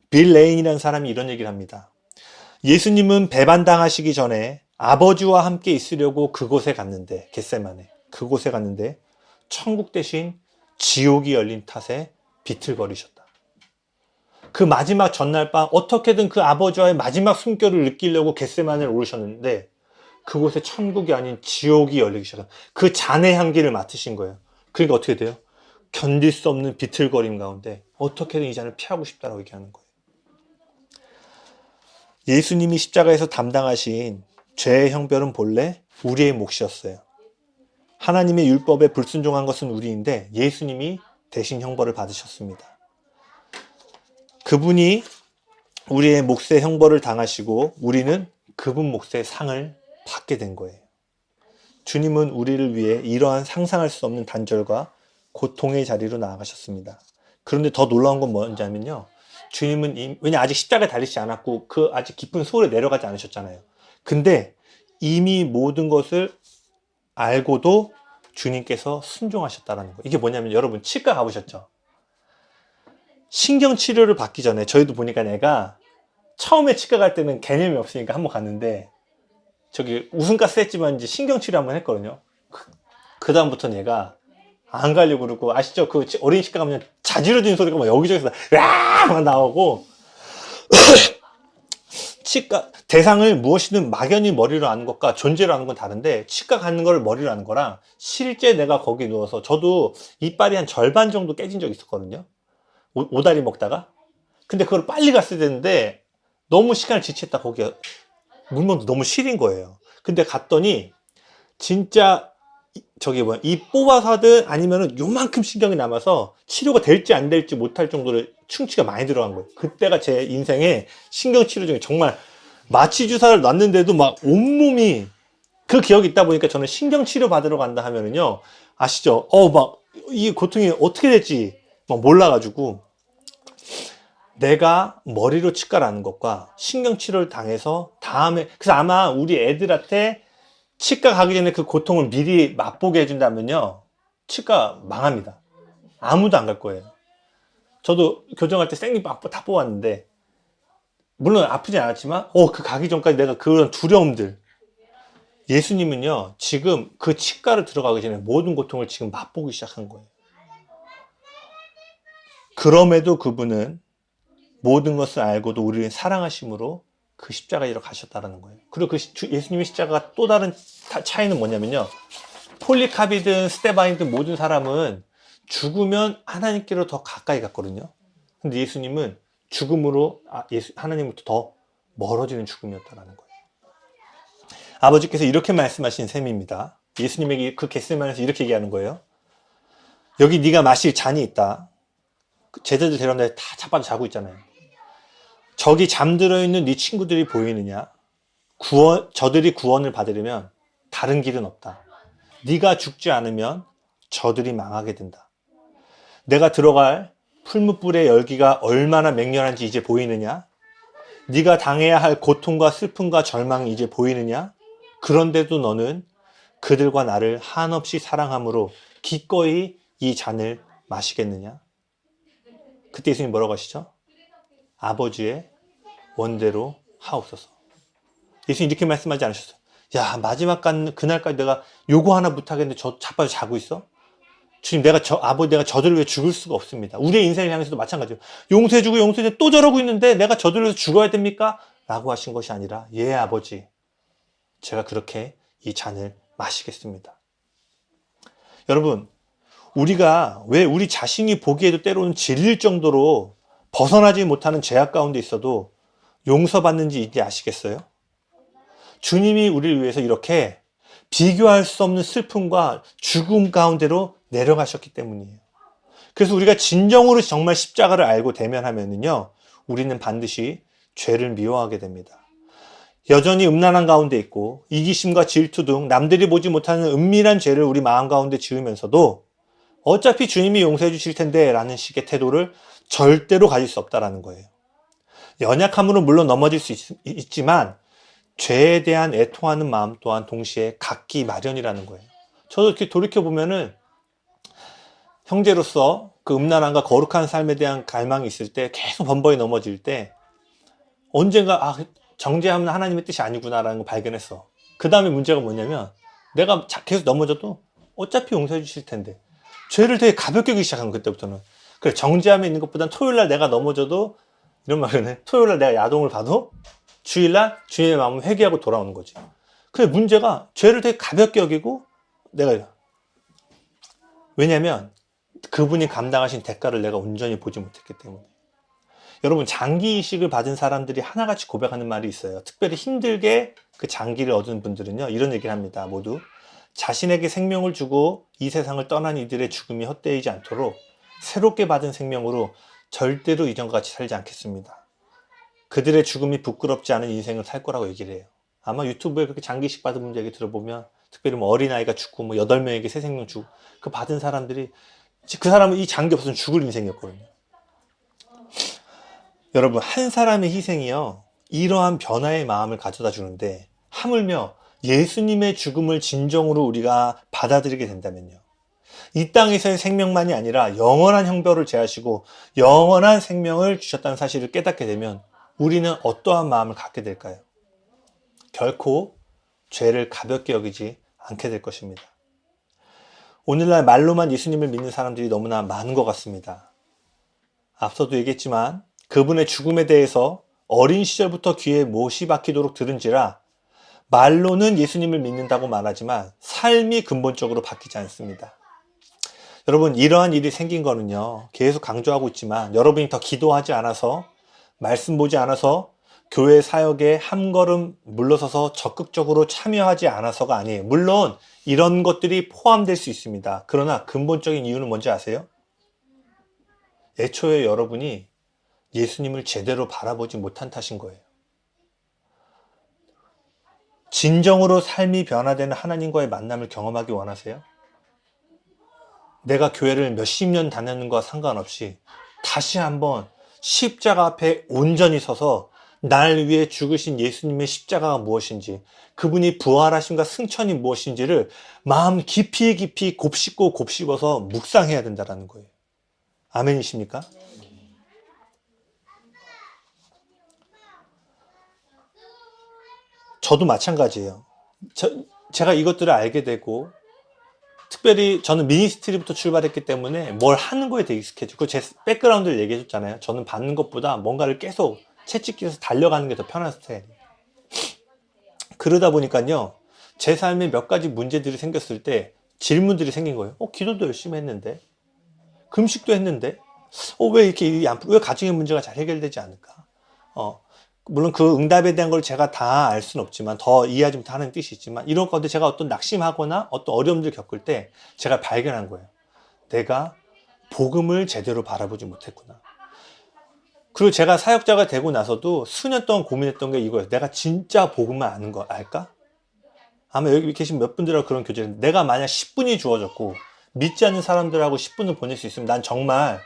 빌 레인이라는 사람이 이런 얘기를 합니다. 예수님은 배반당하시기 전에 아버지와 함께 있으려고 그곳에 갔는데, 겟세마네, 그곳에 갔는데 천국 대신 지옥이 열린 탓에 비틀거리셨다. 그 마지막 전날 밤 어떻게든 그 아버지와의 마지막 숨결을 느끼려고 겟세마네를 오르셨는데 그곳에 천국이 아닌 지옥이 열리기 시작한 그 잔의 향기를 맡으신 거예요. 그러니까 어떻게 돼요? 견딜 수 없는 비틀거림 가운데 어떻게든 이 잔을 피하고 싶다라고 얘기하는 거예요. 예수님이 십자가에서 담당하신 죄의 형벌은 본래 우리의 몫이었어요. 하나님의 율법에 불순종한 것은 우리인데 예수님이 대신 형벌을 받으셨습니다. 그분이 우리의 몫의 형벌을 당하시고 우리는 그분 몫의 상을 받게 된 거예요. 주님은 우리를 위해 이러한 상상할 수 없는 단절과 고통의 자리로 나아가셨습니다. 그런데 더 놀라운 건 뭐냐면요, 주님은 왜냐 아직 십자가에 달리지 않았고 그 아직 깊은 소울에 내려가지 않으셨잖아요. 근데 이미 모든 것을 알고도 주님께서 순종하셨다는 거예요. 이게 뭐냐면 여러분 치과 가보셨죠? 신경치료를 받기 전에 저희도 보니까 내가 처음에 치과 갈 때는 개념이 없으니까 한번 갔는데 저기 웃음가스 했지만 이제 신경치료 한번 했거든요. 그 다음부터는 얘가 안 가려고 그러고, 아시죠? 그 어린 치과 가면 자지러지는 소리가 막 여기저기서 막 나오고 치과 대상을 무엇이든 막연히 머리로 아는 것과 존재로 아는 건 다른데 치과 가는 걸 머리로 아는 거랑 실제 내가 거기 누워서 저도 이빨이 한 절반 정도 깨진 적이 있었거든요. 오다리 먹다가. 근데 그걸 빨리 갔어야 되는데 너무 시간을 지체했다. 거기 물건도 너무 시린 거예요. 근데 갔더니 진짜 저기 뭐야, 이 뽑아서 하든 아니면은 요만큼 신경이 남아서 치료가 될지 안 될지 못할 정도로 충치가 많이 들어간 거예요. 그때가 제 인생에 신경치료 중에 정말 마취 주사를 놨는데도 막 온몸이, 그 기억이 있다 보니까 저는 신경치료 받으러 간다 하면은요, 아시죠? 막 이 고통이 어떻게 될지 막 몰라가지고 내가 머리로 치과를 하는 것과 신경치료를 당해서 다음에, 그래서 아마 우리 애들한테 치과 가기 전에 그 고통을 미리 맛보게 해준다면요, 치과 망합니다. 아무도 안 갈 거예요. 저도 교정할 때 생리 다 뽑았는데 물론 아프진 않았지만 그 가기 전까지 내가 그런 두려움들, 예수님은요 지금 그 치과를 들어가기 전에 모든 고통을 지금 맛보기 시작한 거예요. 그럼에도 그분은 모든 것을 알고도 우리를 사랑하심으로 그 십자가에 가셨다는 거예요. 그리고 그 예수님의 십자가가 또 다른 차이는 뭐냐면요, 폴리카비든 스테반이든 모든 사람은 죽으면 하나님께로 더 가까이 갔거든요. 근데 예수님은 죽음으로 하나님부터 더 멀어지는 죽음이었다는 거예요. 아버지께서 이렇게 말씀하신 셈입니다. 예수님에게 그 겟세마네에서 이렇게 얘기하는 거예요. 여기 네가 마실 잔이 있다. 제자들 데려온다 다 자빠져 자고 있잖아요. 저기 잠들어 있는 네 친구들이 보이느냐? 저들이 구원을 받으려면 다른 길은 없다. 네가 죽지 않으면 저들이 망하게 된다. 내가 들어갈 풀무불의 열기가 얼마나 맹렬한지 이제 보이느냐? 네가 당해야 할 고통과 슬픔과 절망이 이제 보이느냐? 그런데도 너는 그들과 나를 한없이 사랑함으로 기꺼이 이 잔을 마시겠느냐? 그때 예수님 뭐라고 하시죠? 아버지의 원대로 하옵소서. 예수님 이렇게 말씀하지 않으셨어요. 야, 마지막 그날까지 내가 요거 하나 못하겠는데 자빠져 자고 있어? 주님, 아버지, 내가 저들을 위해 죽을 수가 없습니다. 우리의 인생을 향해서도 마찬가지예요. 용서해주고 용서해주고 또 저러고 있는데 내가 저들을 위해서 죽어야 됩니까? 라고 하신 것이 아니라, 예, 아버지, 제가 그렇게 이 잔을 마시겠습니다. 여러분, 우리가 왜 우리 자신이 보기에도 때로는 질릴 정도로 벗어나지 못하는 죄악 가운데 있어도 용서받는지 이제 아시겠어요? 주님이 우리를 위해서 이렇게 비교할 수 없는 슬픔과 죽음 가운데로 내려가셨기 때문이에요. 그래서 우리가 진정으로 정말 십자가를 알고 대면하면요, 우리는 반드시 죄를 미워하게 됩니다. 여전히 음란한 가운데 있고 이기심과 질투 등 남들이 보지 못하는 은밀한 죄를 우리 마음 가운데 지으면서도 어차피 주님이 용서해 주실 텐데 라는 식의 태도를 절대로 가질 수 없다는 거예요. 연약함으로 물론 넘어질 수 있지만 죄에 대한 애통하는 마음 또한 동시에 갖기 마련이라는 거예요. 저도 이렇게 돌이켜보면은 형제로서 그 음란함과 거룩한 삶에 대한 갈망이 있을 때 계속 번번이 넘어질 때 언젠가 정죄하면 하나님의 뜻이 아니구나라는 걸 발견했어. 그 다음에 문제가 뭐냐면 내가 계속 넘어져도 어차피 용서해 주실 텐데 죄를 되게 가볍게 여기기 시작한 그때부터는. 그래, 정죄함에 있는 것보단 토요일날 내가 넘어져도 이런 말은 토요일날 내가 야동을 봐도 주일날 주님의 마음을 회개하고 돌아오는 거지. 그래, 문제가 죄를 되게 가볍게 여기고 왜냐면 그분이 감당하신 대가를 내가 온전히 보지 못했기 때문에. 여러분, 장기 이식을 받은 사람들이 하나같이 고백하는 말이 있어요. 특별히 힘들게 그 장기를 얻은 분들은요, 이런 얘기를 합니다. 모두 자신에게 생명을 주고 이 세상을 떠난 이들의 죽음이 헛되이지 않도록 새롭게 받은 생명으로 절대로 이전과 같이 살지 않겠습니다. 그들의 죽음이 부끄럽지 않은 인생을 살 거라고 얘기를 해요. 아마 유튜브에 그렇게 장기식 받은 분들 얘기 들어보면 특별히 뭐 어린아이가 죽고 8명에게 새 생명 주고 그 받은 사람들이 그 사람은 이 장기 없으면 죽을 인생이었거든요. 여러분, 한 사람의 희생이요, 이러한 변화의 마음을 가져다 주는데 하물며 예수님의 죽음을 진정으로 우리가 받아들이게 된다면요, 이 땅에서의 생명만이 아니라 영원한 형벌을 제하시고 영원한 생명을 주셨다는 사실을 깨닫게 되면 우리는 어떠한 마음을 갖게 될까요? 결코 죄를 가볍게 여기지 않게 될 것입니다. 오늘날 말로만 예수님을 믿는 사람들이 너무나 많은 것 같습니다. 앞서도 얘기했지만 그분의 죽음에 대해서 어린 시절부터 귀에 못이 박히도록 들은지라 말로는 예수님을 믿는다고 말하지만 삶이 근본적으로 바뀌지 않습니다. 여러분, 이러한 일이 생긴 거는요, 계속 강조하고 있지만 여러분이 더 기도하지 않아서, 말씀 보지 않아서, 교회 사역에 한 걸음 물러서서 적극적으로 참여하지 않아서가 아니에요. 물론 이런 것들이 포함될 수 있습니다. 그러나 근본적인 이유는 뭔지 아세요? 애초에 여러분이 예수님을 제대로 바라보지 못한 탓인 거예요. 진정으로 삶이 변화되는 하나님과의 만남을 경험하기 원하세요? 내가 교회를 몇십 년 다녔는과 상관없이 다시 한번 십자가 앞에 온전히 서서 날 위해 죽으신 예수님의 십자가가 무엇인지, 그분이 부활하심과 승천이 무엇인지를 마음 깊이 깊이 곱씹고 곱씹어서 묵상해야 된다는 거예요. 아멘이십니까? 저도 마찬가지예요. 제가 이것들을 알게 되고, 특별히 저는 미니스트리부터 출발했기 때문에 뭘 하는 거에 되게 익숙해지고, 그 제 백그라운드를 얘기해 줬잖아요. 저는 받는 것보다 뭔가를 계속 채찍질해서 달려가는 게 더 편한 스타일이에요. 그러다 보니까요, 제 삶에 몇 가지 문제들이 생겼을 때 질문들이 생긴 거예요. 기도도 열심히 했는데, 금식도 했는데, 왜 이렇게 왜 가정의 문제가 잘 해결되지 않을까? 물론 그 응답에 대한 걸 제가 다 알 수는 없지만, 더 이해하지 못하는 뜻이 있지만, 이런 가운데 제가 어떤 낙심하거나 어떤 어려움들을 겪을 때 제가 발견한 거예요. 내가 복음을 제대로 바라보지 못했구나. 그리고 제가 사역자가 되고 나서도 수년 동안 고민했던 게 이거예요. 내가 진짜 복음을 아는 거 알까? 아마 여기 계신 몇 분들하고 그런 교제를, 내가 만약 10분이 주어졌고 믿지 않는 사람들하고 10분을 보낼 수 있으면 난 정말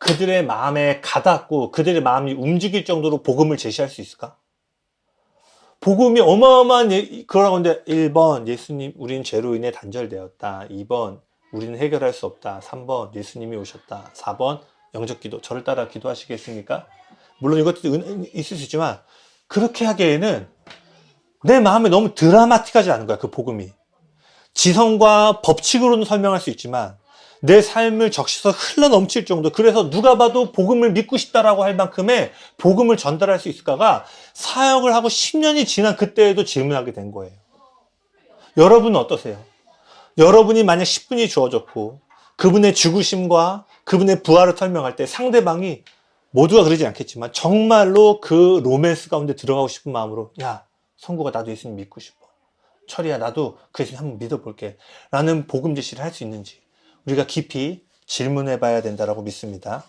그들의 마음에 가닿고 그들의 마음이 움직일 정도로 복음을 제시할 수 있을까? 복음이 어마어마한 그러라고 하는데 1번 예수님 우리는 죄로 인해 단절되었다. 2번 우리는 해결할 수 없다. 3번 예수님이 오셨다. 4번 영접기도 저를 따라 기도하시겠습니까? 물론 이것도 있을 수 있지만 그렇게 하기에는 내 마음에 너무 드라마틱하지 않은 거야. 그 복음이. 지성과 법칙으로는 설명할 수 있지만 내 삶을 적셔서 흘러넘칠 정도, 그래서 누가 봐도 복음을 믿고 싶다라고 할 만큼의 복음을 전달할 수 있을까가 사역을 하고 10년이 지난 그때에도 질문하게 된 거예요. 여러분은 어떠세요? 여러분이 만약 10분이 주어졌고 그분의 죽으심과 그분의 부활을 설명할 때 상대방이 모두가 그러지 않겠지만 정말로 그 로맨스 가운데 들어가고 싶은 마음으로 야 성구가 나도 예수님 믿고 싶어, 철이야 나도 그 예수님 한번 믿어볼게 라는 복음 제시를 할 수 있는지 우리가 깊이 질문해 봐야 된다고 믿습니다.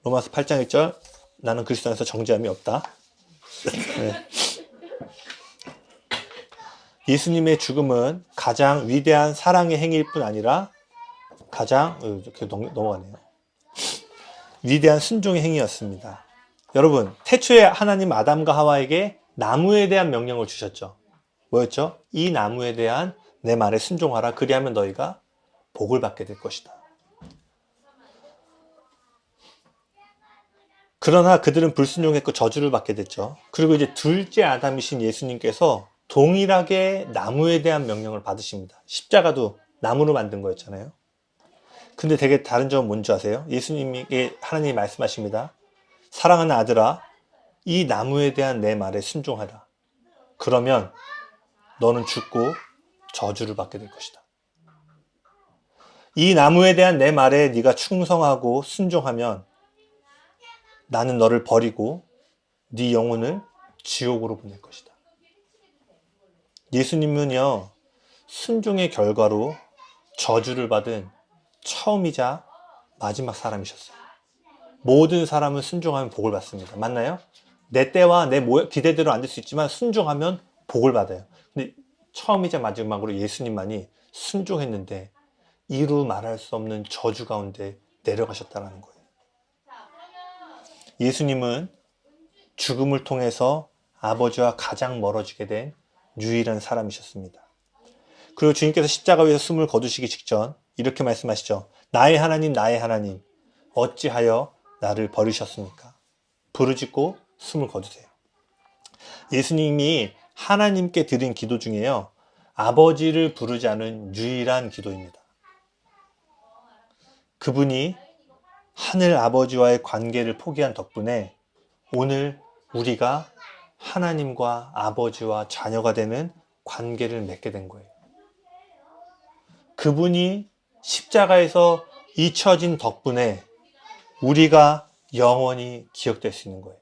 로마서 8장 1절 나는 그리스도 안에서 정죄함이 없다. 네. 예수님의 죽음은 가장 위대한 사랑의 행위일 뿐 아니라 가장 이렇게 넘어가네요. 위대한 순종의 행위였습니다. 여러분, 태초에 하나님 아담과 하와에게 나무에 대한 명령을 주셨죠. 뭐였죠? 이 나무에 대한 내 말에 순종하라. 그리하면 너희가 복을 받게 될 것이다. 그러나 그들은 불순종했고 저주를 받게 됐죠. 그리고 이제 둘째 아담이신 예수님께서 동일하게 나무에 대한 명령을 받으십니다. 십자가도 나무로 만든 거였잖아요. 근데 되게 다른 점은 뭔지 아세요? 예수님에게 하나님이 말씀하십니다. 사랑하는 아들아, 이 나무에 대한 내 말에 순종하라. 그러면 너는 죽고 저주를 받게 될 것이다. 이 나무에 대한 내 말에 네가 충성하고 순종하면 나는 너를 버리고 네 영혼을 지옥으로 보낼 것이다. 예수님은요, 순종의 결과로 저주를 받은 처음이자 마지막 사람이셨어요. 모든 사람은 순종하면 복을 받습니다. 맞나요? 내 때와 내 기대대로 안 될 수 있지만 순종하면 복을 받아요. 근데 처음이자 마지막으로 예수님만이 순종했는데 이루 말할 수 없는 저주 가운데 내려가셨다는 거예요. 예수님은 죽음을 통해서 아버지와 가장 멀어지게 된 유일한 사람이셨습니다. 그리고 주님께서 십자가 위에서 숨을 거두시기 직전 이렇게 말씀하시죠. 나의 하나님, 나의 하나님, 어찌하여 나를 버리셨습니까? 부르짖고 숨을 거두세요. 예수님이 하나님께 드린 기도 중에요, 아버지를 부르지 않은 유일한 기도입니다. 그분이 하늘 아버지와의 관계를 포기한 덕분에 오늘 우리가 하나님과 아버지와 자녀가 되는 관계를 맺게 된 거예요. 그분이 십자가에서 잊혀진 덕분에 우리가 영원히 기억될 수 있는 거예요.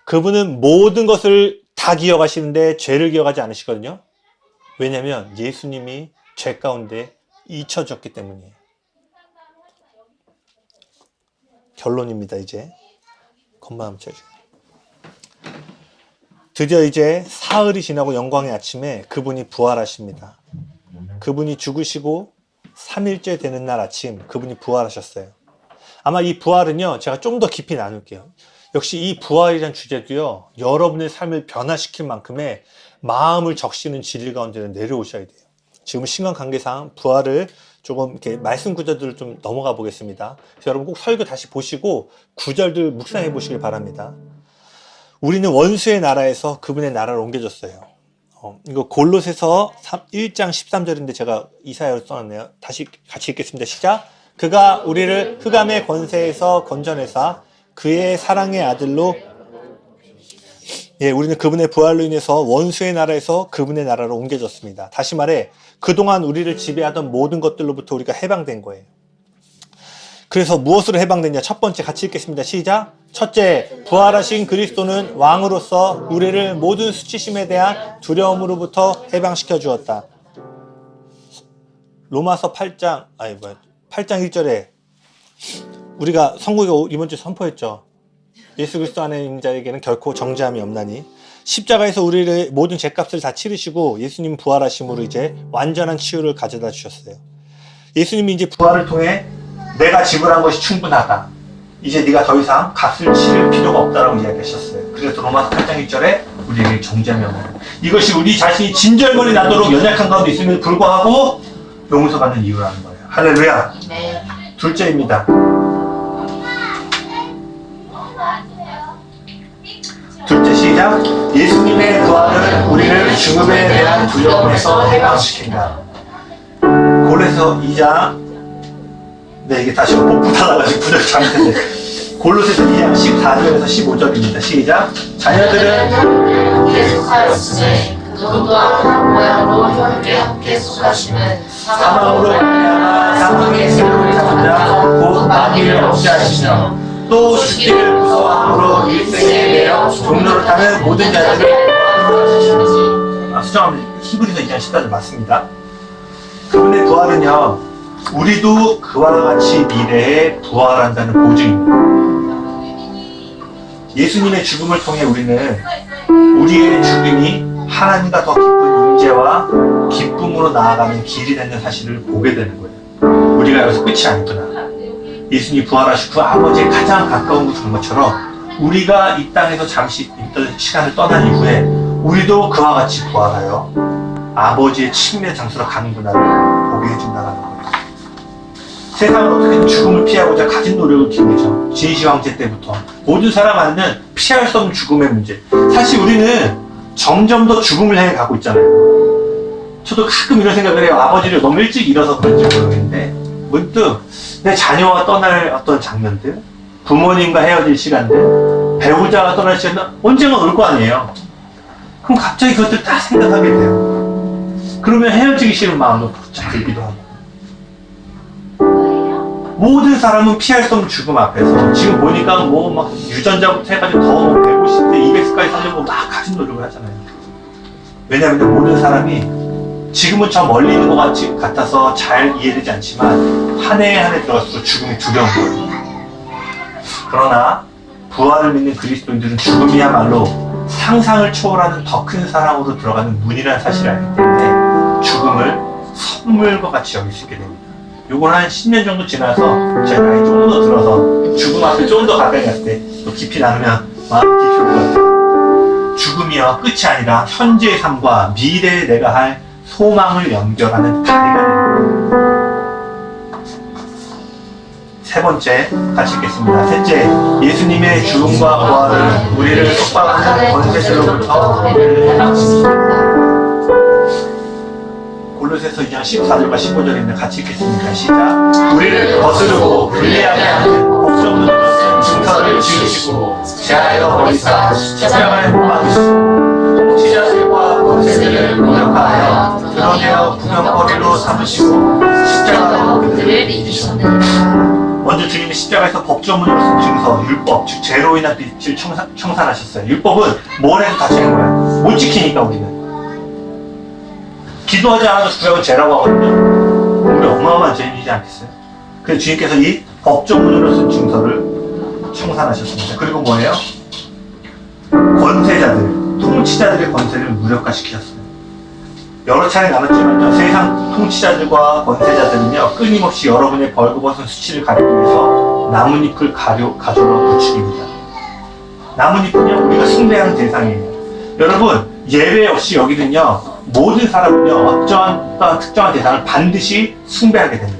그분은 모든 것을 다 기억하시는데 죄를 기억하지 않으시거든요. 왜냐하면 예수님이 죄 가운데 잊혀졌기 때문이에요. 결론입니다. 이제 겉만 한번 쳐주세요. 드디어 이제 사흘이 지나고 영광의 아침에 그분이 부활하십니다. 그분이 죽으시고 3일째 되는 날 아침 그분이 부활하셨어요. 아마 이 부활은요, 제가 좀 더 깊이 나눌게요. 역시 이 부활이라는 주제도요, 여러분의 삶을 변화시킬 만큼의 마음을 적시는 진리 가운데 내려오셔야 돼요. 지금 시간 관계상 부활을 조금 이렇게 말씀 구절들을 좀 넘어가 보겠습니다. 그래서 여러분 꼭 설교 다시 보시고 구절들 묵상해 보시길 바랍니다. 우리는 원수의 나라에서 그분의 나라로 옮겨졌어요. 이거 골로새서 1장 13절인데 제가 이사야로 써놨네요. 다시 같이 읽겠습니다. 시작. 그가 우리를 흑암의 권세에서 건져내사 그의 사랑의 아들로, 우리는 그분의 부활로 인해서 원수의 나라에서 그분의 나라로 옮겨졌습니다. 다시 말해 그동안 우리를 지배하던 모든 것들로부터 우리가 해방된 거예요. 그래서 무엇으로 해방됐냐? 첫 번째 같이 읽겠습니다. 시작. 첫째, 부활하신 그리스도는 왕으로서 우리를 모든 수치심에 대한 두려움으로부터 해방시켜 주었다. 로마서 8장 1절에 우리가 성국에 이번 주에 선포했죠. 예수 그리스도 안에 있는 자에게는 결코 정죄함이 없나니. 십자가에서 우리의 모든 죄값을 다 치르시고 예수님 부활하심으로 이제 완전한 치유를 가져다 주셨어요. 예수님이 이제 부활을 통해 내가 지불한 것이 충분하다. 이제 네가 더 이상 값을 치를 필요가 없다라고 이야기하셨어요. 그래서 로마서 8장 1절에 우리에게 정죄하며 이것이 우리 자신이 진절머리 나도록 연약한 가운데 있음에도 불구하고 용서받는 이유라는 거예요. 할렐루야. 네. 둘째입니다. 둘째 시작. 예수님의 부활은 우리를 죽음에 대한 두려움에서 해방시킨다. 골로새서 2장 네, 이게 다시 복부 닫아가지고 부적이 잘못했네. 골로새서 2장 14절에서 15절입니다. 시작. 자녀들은 함께 속하였으니 그도 또한 한 모양으로 함께 속하심은 사망으로 말미암아 사망의 세력을 잡은 자 곧 마귀를 없게 하시며 또 죽기를 무서워함으로 일생의 매력 종로를 타는 모든 자들을 수정합니다. 히브리서 2장 14절 맞습니다. 그분의 부활은요, 우리도 그와 같이 미래에 부활한다는 보증입니다. 예수님의 죽음을 통해 우리는 우리의 죽음이 하나님과 더 깊은 임재와 기쁨으로 나아가는 길이 되는 사실을 보게 되는 거예요. 우리가 여기서 끝이 아니구나. 예수님이 부활하시고 그 아버지의 가장 가까운 곳 간 것처럼 우리가 이 땅에서 잠시 있던 시간을 떠난 이후에 우리도 그와 같이 부활하여 아버지의 침례 장소로 가는구나를 보게 해준다는 거예요. 세상은 어떻게든 죽음을 피하고자 가진 노력을 기울이죠. 진시 황제 때부터 모든 사람한테는 피할 수 없는 죽음의 문제. 사실 우리는 점점 더 죽음을 향해 가고 있잖아요. 저도 가끔 이런 생각을 해요. 아버지를 너무 일찍 잃어서 그런지 모르겠는데 문득 내 자녀와 떠날 어떤 장면들, 부모님과 헤어질 시간들, 배우자가 떠날 시간은 언젠가 올 거 아니에요. 그럼 갑자기 그것들 다 생각하게 돼요. 그러면 헤어지기 싫은 마음도 갑자기 들기도 하고. 모든 사람은 피할 수 없는 죽음 앞에서 지금 보니까 뭐 막 유전자부터 해가지고 더 150대, 200세까지 살려고 막 가진 노력을 하잖아요. 왜냐하면 모든 사람이 지금은 저 멀리 있는 것 같아서 잘 이해되지 않지만 한 해에 한 해 들어갈수록 죽음이 두려운 거예요. 그러나 부활을 믿는 그리스도인들은 죽음이야말로 상상을 초월하는 더 큰 사랑으로 들어가는 문이라는 사실을 알기 때문에 죽음을 선물과 같이 여길 수 있게 됩니다. 요걸 한 10년 정도 지나서 제 나이 조금 더 들어서 죽음 앞에 좀 더 가까이 갈 때 또 깊이 나누면 마음 깊이 올 것 같아요. 죽음이요 끝이 아니라 현재의 삶과 미래에 내가 할 소망을 연결하는 다리가 됩니다. 세 번째 같이 읽겠습니다. 셋째, 예수님의 죽음과 부활은 우리를 속박하는 권세들로부터 우리를 해방시킵니다. 골로새서 2장 14절과 15절인데 같이 읽겠습니다. 시작. 우리를 거스르고 불리하게 하는 법정문 증서를 지으시고 제하여 버리사 십자가에 못 박으시고 통치자들과 권세들을 모욕하여 드러내어 구경거리로 삼으시고 십자가로 그들을 이기셨느니라. 먼저 주님이 십자가에서 법조문으로 쓴 증서, 율법, 즉 죄로 인한 빛을 청산하셨어요. 율법은 뭘 해도 다 죄인 거야. 못 지키니까 우리는. 기도하지 않아도 그건 죄라고 하거든요. 우리 어마어마한 죄인이지 않겠어요? 그래서 주님께서 이 법조문으로 쓴 증서를 청산하셨습니다. 그리고 뭐예요? 권세자들, 통치자들의 권세를 무력화시키셨어요. 여러 차례 나눴지만요, 세상 통치자들과 권세자들은요, 끊임없이 여러분의 벌거벗은 수치를 가리기 위해서 나뭇잎을 가조로 부추깁니다. 나뭇잎은요, 우리가 숭배하는 대상이에요. 여러분, 예외 없이 여기는요, 모든 사람은요, 어떤 특정한 대상을 반드시 숭배하게 됩니다.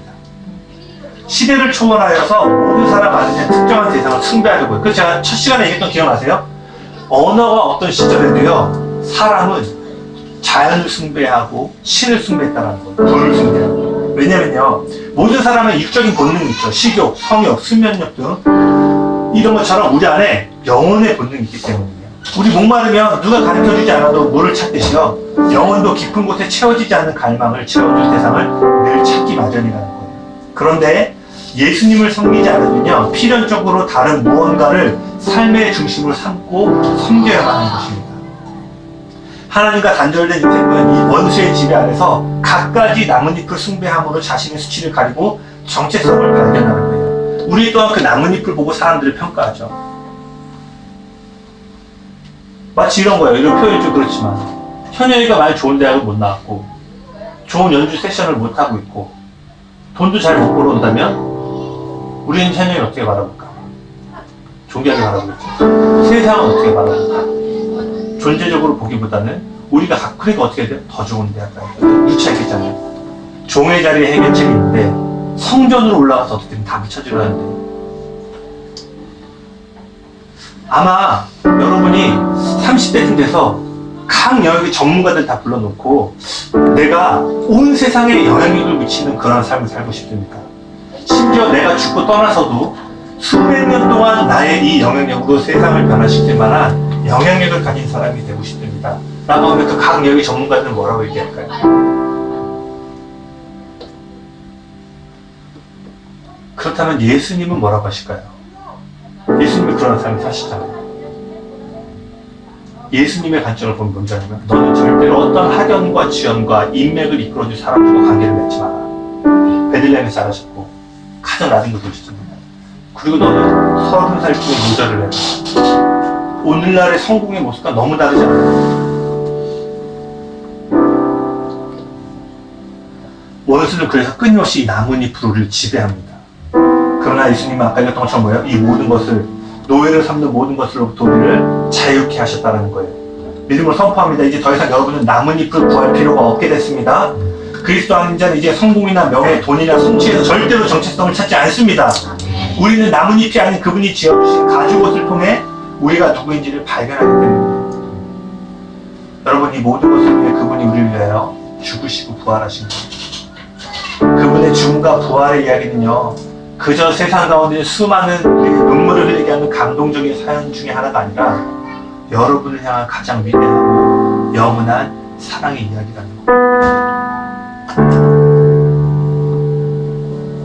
시대를 초월하여서 모든 사람 안에 특정한 대상을 숭배하려고 해요. 그래서 제가 첫 시간에 얘기했던 기억나세요? 언어가 어떤 시절에도요, 사람은 자연을 숭배하고 신을 숭배했다는 거예요. 불을 숭배하고. 왜냐면요, 모든 사람은 육적인 본능이 있죠. 식욕, 성욕, 수면력 등 이런 것처럼 우리 안에 영혼의 본능이 있기 때문이에요. 우리 목마르면 누가 가르쳐주지 않아도 물을 찾듯이요, 영혼도 깊은 곳에 채워지지 않는 갈망을 채워줄 대상을 늘 찾기 마련이라는 거예요. 그런데 예수님을 섬기지 않으면요, 필연적으로 다른 무언가를 삶의 중심으로 삼고 섬겨야만 하는 것입니다. 하나님과 단절된 인생은 이 원수의 지배 아래서 갖가지 나뭇잎을 숭배함으로 자신의 수치를 가리고 정체성을 발견하는 거예요. 우리 또한 그 나뭇잎을 보고 사람들을 평가하죠. 마치 이런 거예요. 이런 표현이 좀 그렇지만, 현영이가 많이 좋은 대학을 못 나왔고 좋은 연주 세션을 못하고 있고 돈도 잘 못 벌어온다면 우리는 현영이 어떻게 바라볼까? 존귀하게 바라보겠죠. 세상은 어떻게 바라볼까? 존재적으로 보기보다는 우리가 그러니까 어떻게 해야 돼요? 더 좋은데 약간 유치하겠잖아요. 종의 자리에 해결책이 있는데 성전으로 올라가서 어떻게든 다 미쳐지려 하는데 아마 여러분이 30대쯤 돼서 각 영역의 전문가들 다 불러놓고 내가 온 세상에 영향력을 미치는 그런 삶을 살고 싶습니까? 심지어 내가 죽고 떠나서도 수백 년 동안 나의 이 영향력으로 세상을 변화시킬 만한 영향력을 가진 사람이 되고 싶습니다. 라고 하면 그 각 영역의 전문가들은 뭐라고 얘기할까요? 그렇다면 예수님은 뭐라고 하실까요? 예수님이 그런 삶을 사시잖아요. 예수님의 관점을 보면 뭔지 아냐면 너는 절대로 어떤 학연과 지연과 인맥을 이끌어줄 사람들과 관계를 맺지 마라. 베들레헴에 자라셨고 가장 낮은 곳을 주셨습니다. 그리고 너는 30살 중에 모자를 내라. 오늘날의 성공의 모습과 너무 다르지 않아요? 원수는 그래서 끊임없이 이 나뭇잎으로 우리를 지배합니다. 그러나 예수님은 아까 얘기했던 것처럼 뭐예요? 이 모든 것을 노예를 삼는 모든 것으로부터 우리를 자유케 하셨다는 거예요. 믿음으로 선포합니다. 이제 더 이상 여러분은 나뭇잎을 구할 필요가 없게 됐습니다. 그리스도 아닌 자는 이제 성공이나 명예, 돈이나 성취에서 절대로 정체성을 찾지 않습니다. 우리는 나뭇잎이 아닌 그분이 지어주신 가죽옷을 통해 우리가 누구인지를 발견하기 때문입니다. 여러분, 이 모든 것을 위해 그분이 우리를 위하여 죽으시고 부활하신 거예요. 그분의 죽음과 부활의 이야기는요, 그저 세상 가운데 수많은 눈물을 흘리게 하는 감동적인 사연 중에 하나가 아니라 여러분을 향한 가장 위대하고 영원한 사랑의 이야기라는 거예요.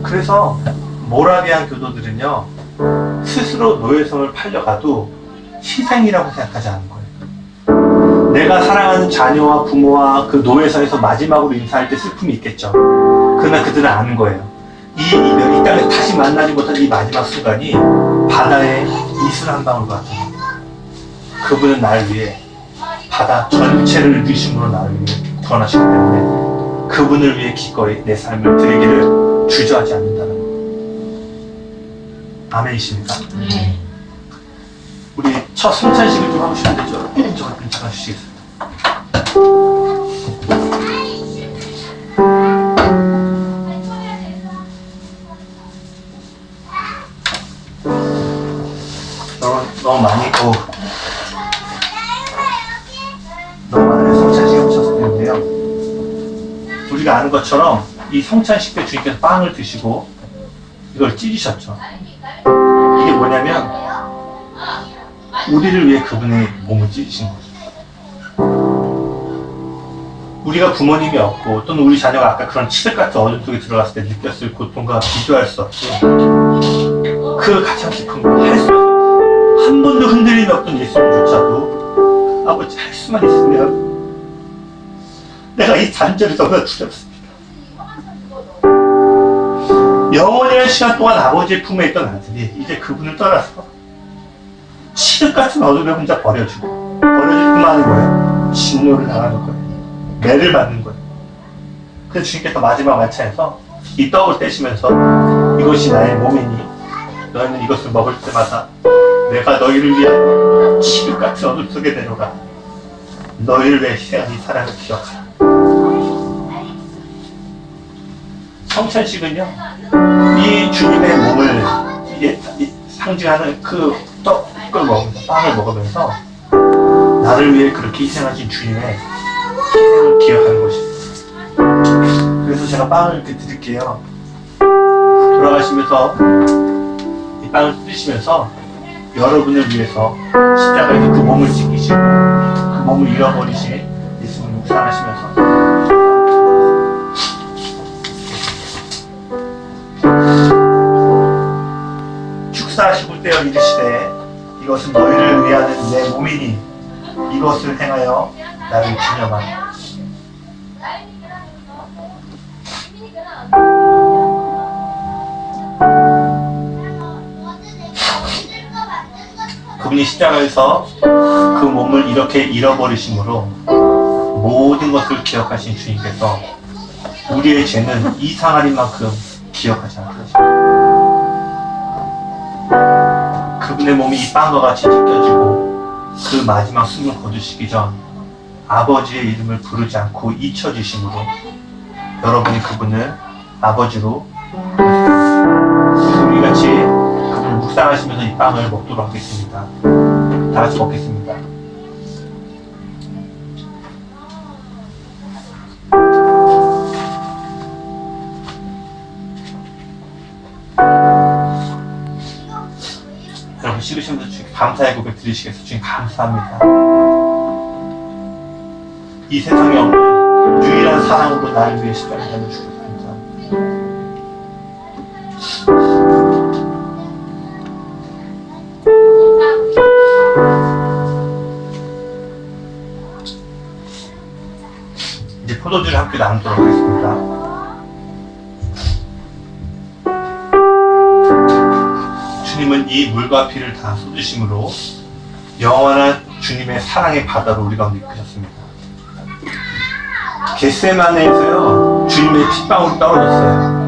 그래서 모라비안 교도들은요, 스스로 노예성을 팔려가도 희생이라고 생각하지 않은 거예요. 내가 사랑하는 자녀와 부모와 그 노예성에서 마지막으로 인사할 때 슬픔이 있겠죠. 그러나 그들은 아는 거예요. 이 땅에서 다시 만나지 못한 이 마지막 순간이 바다의 이슬 한 방울과 같은 겁니다. 그분은 나를 위해 바다 전체를 누리심으로 나를 위해 구원하시기 때문에 그분을 위해 기꺼이 내 삶을 드리기를 주저하지 않는다는 겁니다. 아멘이십니까? 우리 첫 성찬식을 좀 하고 싶은데 저 잠깐 주시겠습니다. 너무 많은 성찬식을 하셨을 텐데요. 우리가 아는 것처럼 이 성찬식 때 주님께서 빵을 드시고 이걸 찢으셨죠. 이게 뭐냐면 우리를 위해 그분의 몸을 찢으신 거죠. 우리가 부모님이 없고 또는 우리 자녀가 아까 그런 칠흑 같은 어둠 속에 들어갔을 때 느꼈을 고통과 비교할 수 없이 그 가장 깊은 걸 할 수 없어요. 한 번도 흔들림이 없던 예수님조차도 아버지 할 수만 있으면 내가 이 단절이 너무나 두렵습니다. 영원이라는 시간 동안 아버지의 품에 있던 아들이 이제 그분을 떠나서 칠흑 같은 어둠에 혼자 버려지고 버려질 뿐만 아니고 뭐예요? 진노를 당하는 거예요. 매를 맞는 거예요. 그래서 주님께서 마지막 만찬에서 이 떡을 떼시면서 이것이 나의 몸이니 너희는 이것을 먹을 때마다 내가 너희를 위하여 칠흑 같은 어둠 속에 내려가 너희를 위해 희생한 이 사랑을 기억하라. 성찬식은요, 이 주님의 몸을 상징하는 그 떡을 먹으면서 빵을 먹으면서 나를 위해 그렇게 희생하신 주님의 희생을 기억하는 것입니다. 그래서 제가 빵을 이렇게 드릴게요. 돌아가시면서 이 빵을 뜯으시면서 여러분을 위해서 십자가에서 그 몸을 지키시고 그 몸을 잃어버리신 예수님을 묵상하시면서 축사하시고 떼어 이르시되 이것은 너희를 위하는 내 몸이니 이것을 행하여 나를 기념하라. 그분이 십자가에서 그 몸을 이렇게 잃어버리심으로 모든 것을 기억하신 주님께서 우리의 죄는 이상할 만큼 기억하지 않으십니다. 그분의 몸이 이 빵과 같이 찢겨지고 그 마지막 숨을 거두시기 전 아버지의 이름을 부르지 않고 잊혀지심으로 여러분이 그분을 아버지로 우리 같이 그분을 묵상하시면서 이 빵을 먹도록 하겠습니다. 다 같이 먹겠습니다. 여러분 씹으시면서 주님 감사의 고백 드리시겠어요? 주님 감사합니다. 이 세상에 없는 유일한 사랑으로 나를 위해 십자가에 달려주셔서 감사합니다. 이제 포도주를 함께 나누도록 하겠습니다. 주님은 이 물과 피를 다 쏟으심으로 영원한 주님의 사랑의 바다로 우리 가운데 이끄셨습니다. 겟세마네에서요 주님의 핏방울이 떨어졌어요.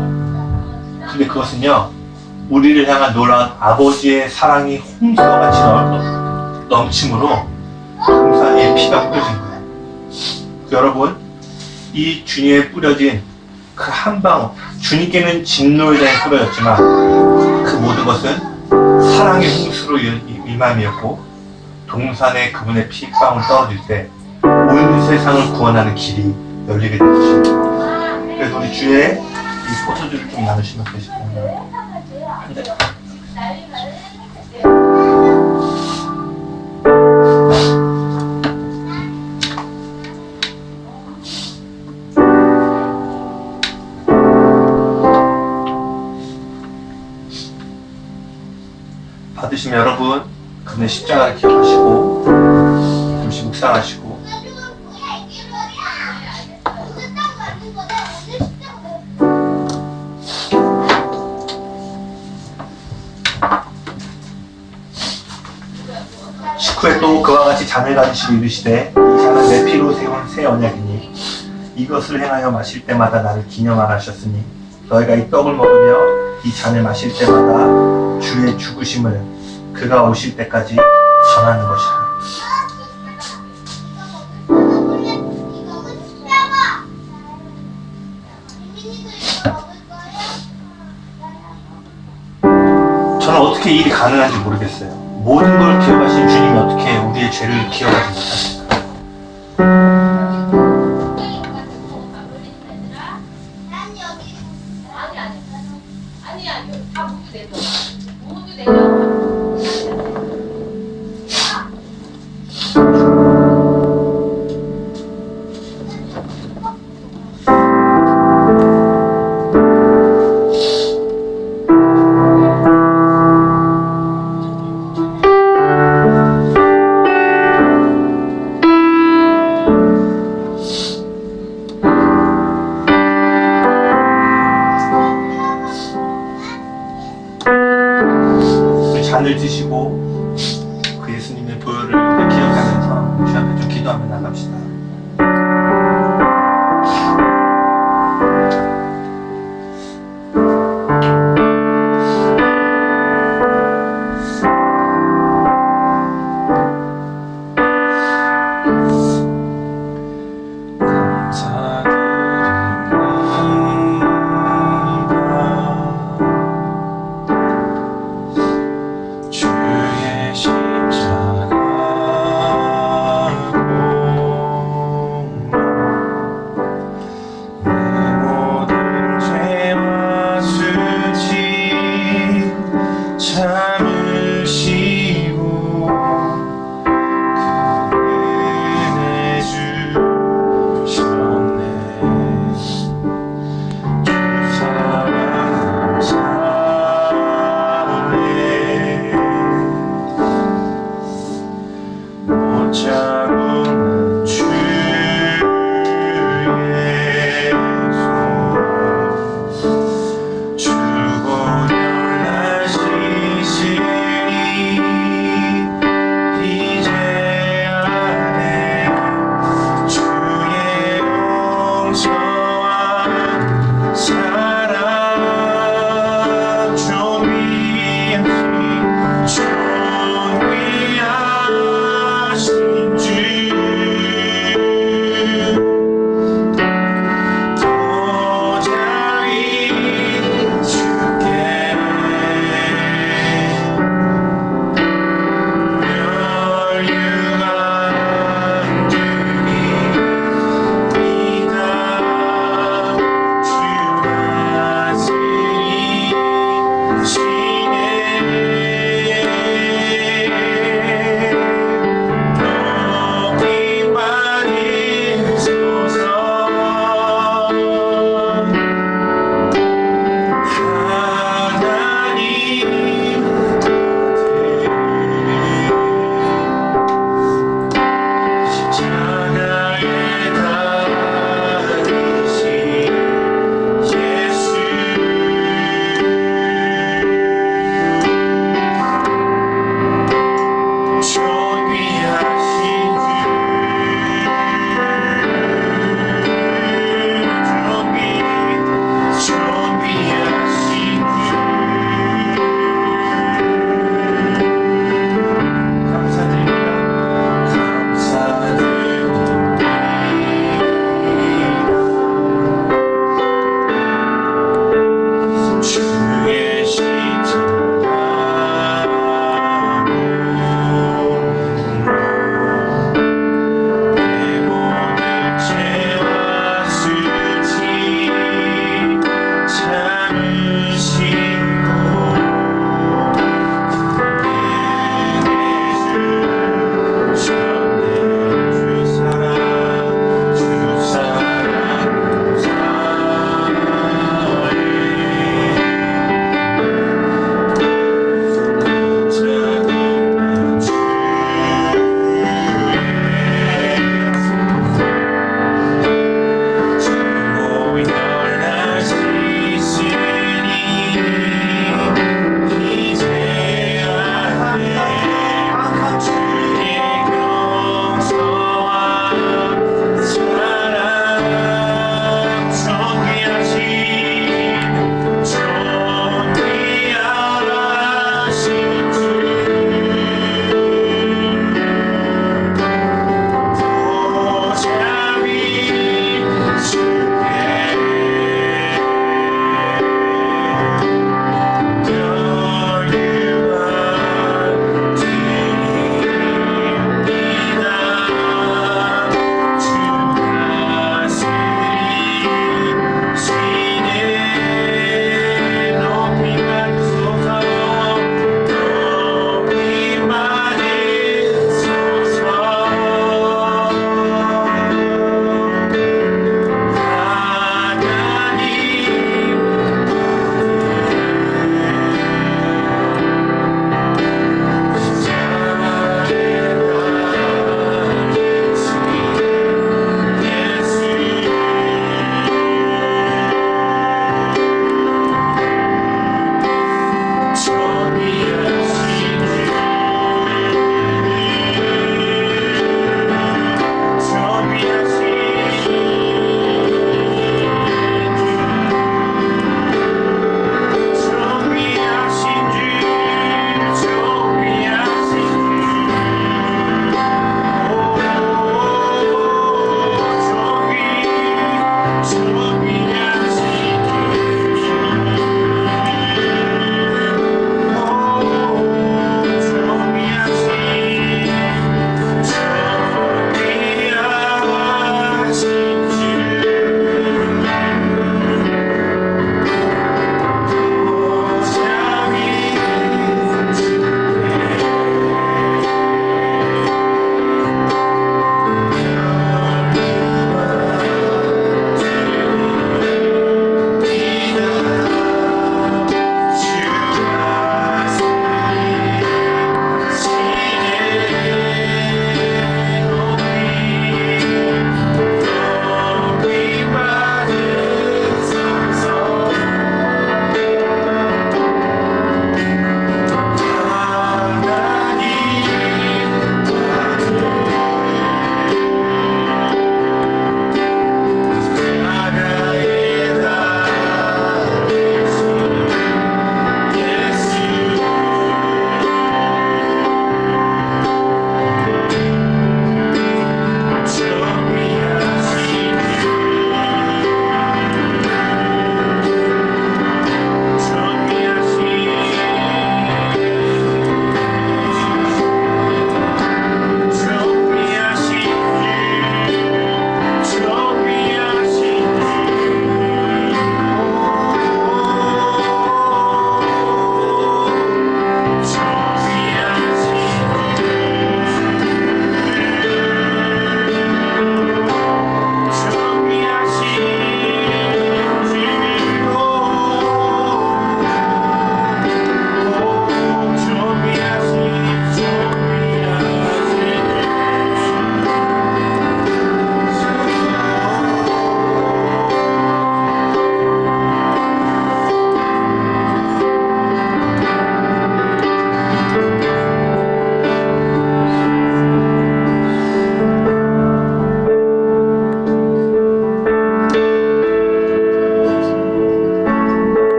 근데 그것은요 우리를 향한 놀라운 아버지의 사랑이 홍수와 같이 넘침으로 동산의 피가 뿌려진 거예요. 여러분 이 주님에 뿌려진 그 한 방울, 주님께는 진노의 잔이 뿌려졌지만 그 모든 것은 사랑의 홍수로 임함이었고 동산에 그분의 피방울 떨어질 때 온 세상을 구원하는 길이 열리게 된 것입니다. 그래서 우리 주의 이 포도주를 좀 나누시면 되시겠습니다. 받으시면 여러분 그분의 십자가를 기억하시고 잠시 묵상하시고 식후에 또 그와 같이 잔을 가지시고 이르시되 이 잔은 내 피로 세운 새 언약이니 이것을 행하여 마실 때마다 나를 기념하라 하셨으니 너희가 이 떡을 먹으며 이 잔을 마실 때마다 주의 죽으심을 그가 오실 때까지 전하는 것이라. 저는 어떻게 이 일이 가능한지 모르겠어요. 모든 걸 기억하신 주님이 어떻게 우리의 죄를 기억하지 못하실까요? 잔을 드시고 그 예수님의 보혈을 기억하면서 주 앞에 좀 기도하며 나갑시다. 주의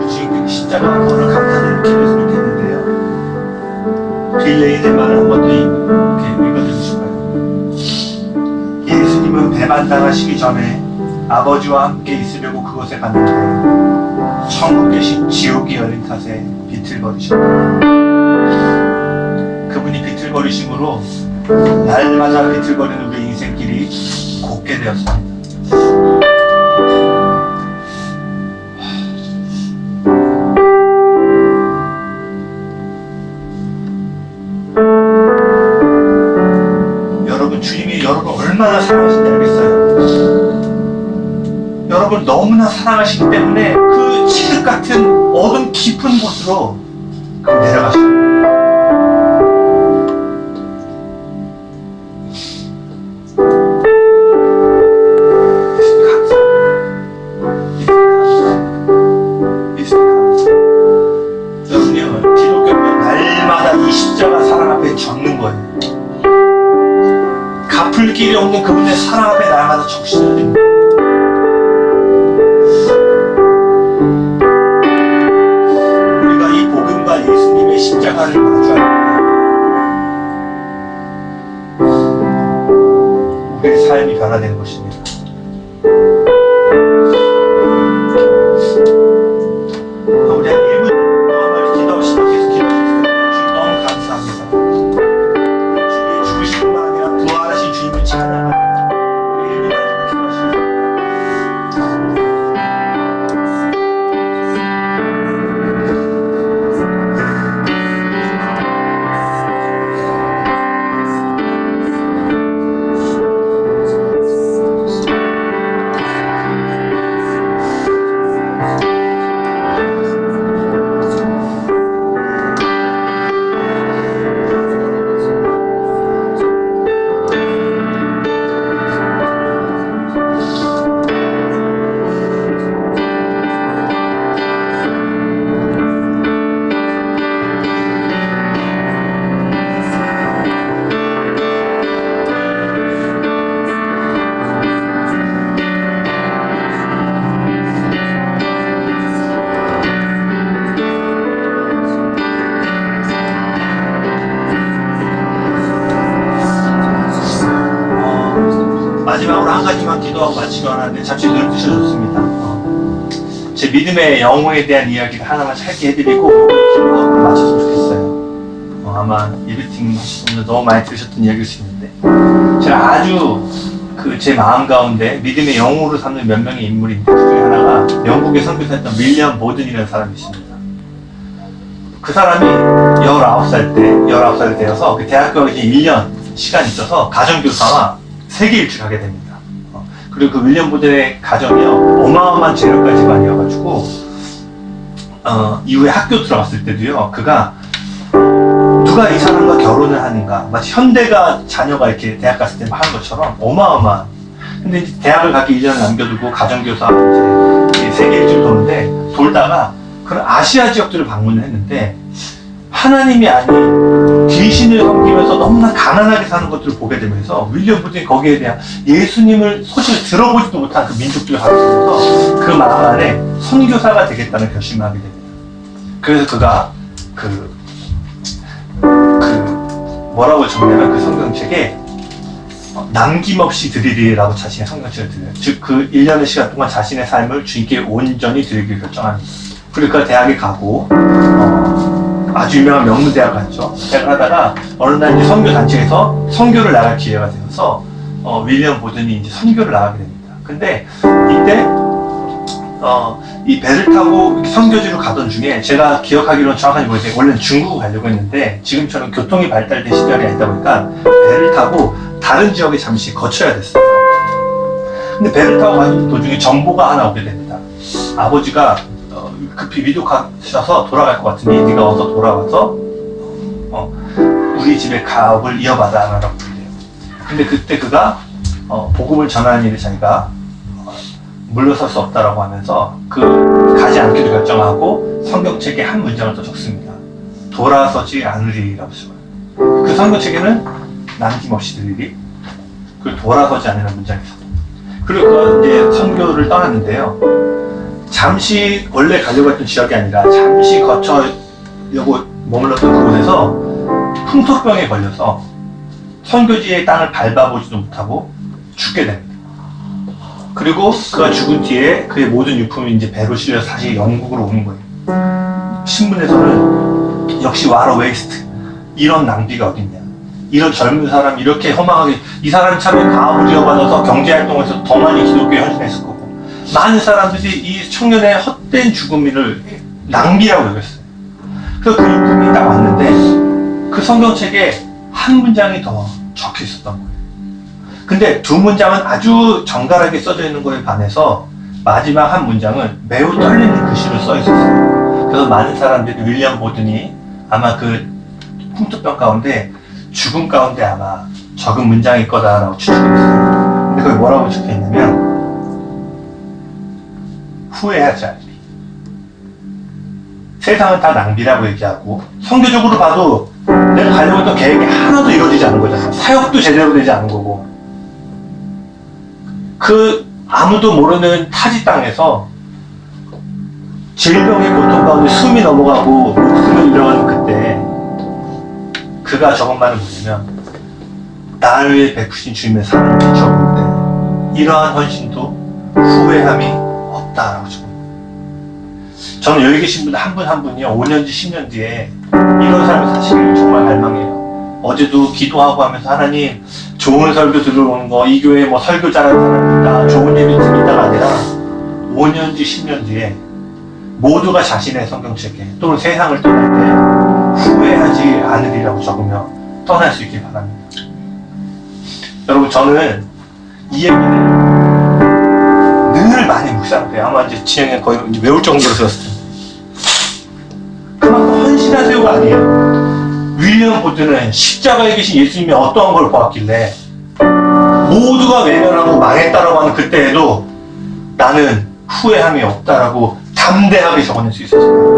주님께 십자가 오늘 감사를 기도했으면 좋겠는데요. 빌레이의 말을 한 번 더 이렇게 읽어드리고 싶어요. 예수님은 배반당하시기 전에 아버지와 함께 있으려고 그곳에 갔는데 천국 계신 지옥이 열린 탓에 비틀거리셨다. 그분이 비틀거리심으로 날마다 비틀거리는 우리 인생길이 곱게 되었습니다. 여러분, 주님이 여러분 얼마나 사랑하신지 알겠어요? 여러분 너무나 사랑하시기 때문에 그 칠흑 같은 어둠 깊은 곳으로 내려가십니다. 여러분요, 기독교는 날마다 이 십자가 사랑 앞에 적는 거예요. 갚을 길이 없는 그분의 사랑 앞에 날마다 적시셔야 됩니다. 우리가 이 복음과 예수님의 십자가를 마주할 때 우리의 삶이 변화되는 것입니다. 우리 한 1분 동안 기도하시다 계속 기도하셨을 때 주님 너무 감사합니다. 우리 주님의 죽으심뿐만 아니라 부활하신 주님을 찬양합니다. 우리 1분만 기도하시겠습니다. 마지막으로 한 가지만 기도하고 마치려 하는데 잠시 눈을 뜨셔줬습니다. 제 믿음의 영웅에 대한 이야기를 하나만 짧게 해드리고 기도하고 마쳤으면 좋겠어요. 아마 예배팀 하시는 분들 너무 많이 들으셨던 이야기일 수 있는데 제가 아주 제 마음 가운데 믿음의 영웅으로 삼는 몇 명의 인물인데 그 중에 하나가 영국에 선교사했던 윌리엄 보든이라는 사람이 있습니다. 그 사람이 19살 되어서 그 대학교 가기 1년 시간이 있어서 가정교사와 세계 일주를 하게 됩니다. 그리고 그 윌리엄 보든의 가정이요 어마어마한 재력가 집안이어가지고 이후에 학교 들어갔을 때도요 그가 누가 이 사람과 결혼을 하는가 마치 현대가 자녀가 이렇게 대학 갔을 때 하는 것처럼 어마어마한. 근데 이제 대학을 가기 1년을 남겨두고 가정교사 이제 세계 일주를 도는데 돌다가 그런 아시아 지역들을 방문을 했는데 하나님이 아닌 귀신을 섬기면서 너무나 가난하게 사는 것들을 보게 되면서 윌리엄 보든이 거기에 대한 예수님을 소식을 들어보지도 못한 그 민족들을 가르치면서 그 마음 안에 선교사가 되겠다는 결심을 하게 됩니다. 그래서 그가 뭐라고 적냐면 그 성경책에 남김없이 드리리라고 자신의 성경책을 드려요. 즉 그 1년의 시간 동안 자신의 삶을 주님께 온전히 드리기를 결정합니다. 그리고 그 대학에 가고 아주 유명한 명문대학 갔죠. 대학을 하다가 어느 날 이제 선교단체에서 선교를 나갈 기회가 되어서 윌리엄 보든이 이제 선교를 나가게 됩니다. 근데 이때 이 배를 타고 선교지로 가던 중에 제가 기억하기로는 정확하게 모르겠는데 원래는 중국을 가려고 했는데 지금처럼 교통이 발달된 시절이 아니다 보니까 배를 타고 다른 지역에 잠시 거쳐야 됐어요. 근데 배를 타고 가는 도중에 정보가 하나 오게 됩니다. 아버지가 급히 위독하셔서 돌아갈 것 같으니 네가 어서 돌아와서 우리 집의 가업을 이어받아 라고 그래요. 근데 그때 그가 복음을 전하는 일에 자기가 물러설 수 없다라고 하면서 가지 않기로 결정하고 성경책에 한 문장을 더 적습니다. 돌아서지 않으리라고 써요. 그 성경책에는 남김없이 들리리 그리고 돌아서지 않으라는 문장이 있어요. 그리고 이제 선교를 떠났는데요. 잠시 원래 가려고 했던 지역이 아니라 잠시 거쳐려고 머물렀던 그곳에서 풍토병에 걸려서 선교지의 땅을 밟아보지도 못하고 죽게 됩니다. 그리고 그가 죽은 뒤에 그의 모든 유품이 이제 배로 실려서 다시 영국으로 오는 거예요. 신문에서는 역시 와러 웨이스트, 이런 낭비가 어딨냐, 이런 젊은 사람 이렇게 허망하게, 이 사람 차라리 가업을 이어받아서 경제활동에서 더 많이 기독교에 헌신했을 거고, 많은 사람들이 이 청년의 헛된 죽음을 낭비라고 여겼어요. 그래서 그 유품이 딱 왔는데 그 성경책에 한 문장이 더 적혀 있었던 거예요. 근데 두 문장은 아주 정갈하게 써져 있는 거에 반해서 마지막 한 문장은 매우 떨리는 글씨로 써 있었어요. 그래서 많은 사람들이 윌리엄 보든이 아마 그 풍토병 가운데 죽음 가운데 아마 적은 문장일 거다라고 추측했어요. 근데 거기 뭐라고 적혀 있냐면 후회하지 않으리. 세상은 다 낭비라고 얘기하고, 성교적으로 봐도 내가 가려고 했던 계획이 하나도 이루어지지 않은 거잖아. 사역도 제대로 되지 않은 거고, 그 아무도 모르는 타지 땅에서 질병의 고통 가운데 숨이 넘어가고 목숨을 잃어가는 그때 그가 적은 말은 뭐냐면, 나를 위해 베푸신 주님의 사랑을 비춰볼 때 이러한 헌신도 후회함이 없다라고 적은 거예요. 저는 여기 계신 분 한 분 한 분이요, 5년 뒤 10년 뒤에 이런 삶을 사시길 정말 갈망해요. 어제도 기도하고 하면서 하나님, 좋은 설교 들어오는 거, 이 교회에 뭐 설교 잘하는 사람 있다, 좋은 예배 팀 있다가 아니라 5년 뒤 10년 뒤에 모두가 자신의 성경책에 또는 세상을 떠날 때 후회하지 않으리라고 적으며 떠날 수 있길 바랍니다. 여러분, 저는 이 얘기를 늘 많이 묵상해요. 아마 이제 지영이 거의 이제 외울 정도로 들었을 텐데. 그만큼 헌신하세요가 아니에요. 윌리엄 보드는 십자가에 계신 예수님이 어떠한 걸 보았길래 모두가 외면하고 망했다라고 하는 그때에도 나는 후회함이 없다라고 담대하게 적어낼 수 있었어요.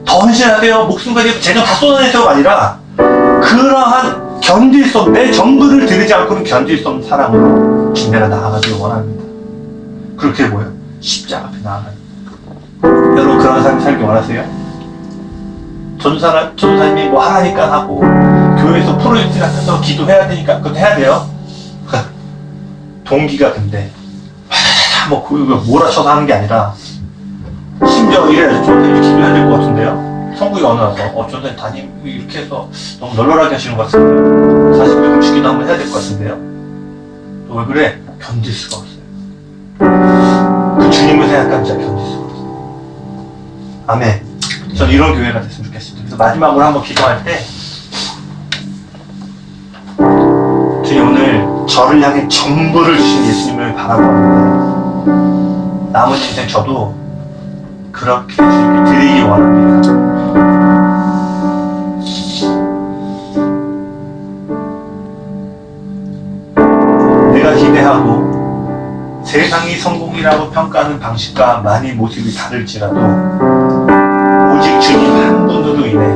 더 헌신하세요, 목숨까지 재정 다 쏟아내세요가 아니라 그러한 견딜 수 없는, 내 전부를 들이지 않고는 견딜 수 없는 사랑으로 내가 나아가길 원합니다. 그렇게 뭐예요? 십자가 앞에 나아갑니다. 여러분, 그런 삶 살기 원하세요? 전도사님이 뭐 하라니까 하고, 교회에서 프로젝트 같아서 기도해야 되니까 그것도 해야 돼요? 동기가 근데 뭐 몰아쳐서 하는 게 아니라, 심지어 이래야지 전도사님 기도해야 될 것 같은데요? 성국이가 어느 와서 전도사님 담임 이렇게 해서 너무 널널하게 하시는 것 같은데요? 40분 음식기도 한번 해야 될 것 같은데요? 왜 그래? 견딜 수가 없어요. 그 주님을 생각하면 진짜 견딜 수가 없어요. 아멘. 전 이런 교회가 됐으면 좋겠습니다. 그래서 마지막으로 한번 기도할 때, 주님, 오늘 저를 향해 전부를 주신 예수님을 바라보는데 남은 인생 저도 그렇게 주님께 드리기 원합니다. 내가 기대하고 세상이 성공이라고 평가하는 방식과 많이 모습이 다를지라도 오직 주님 한 분으로 인해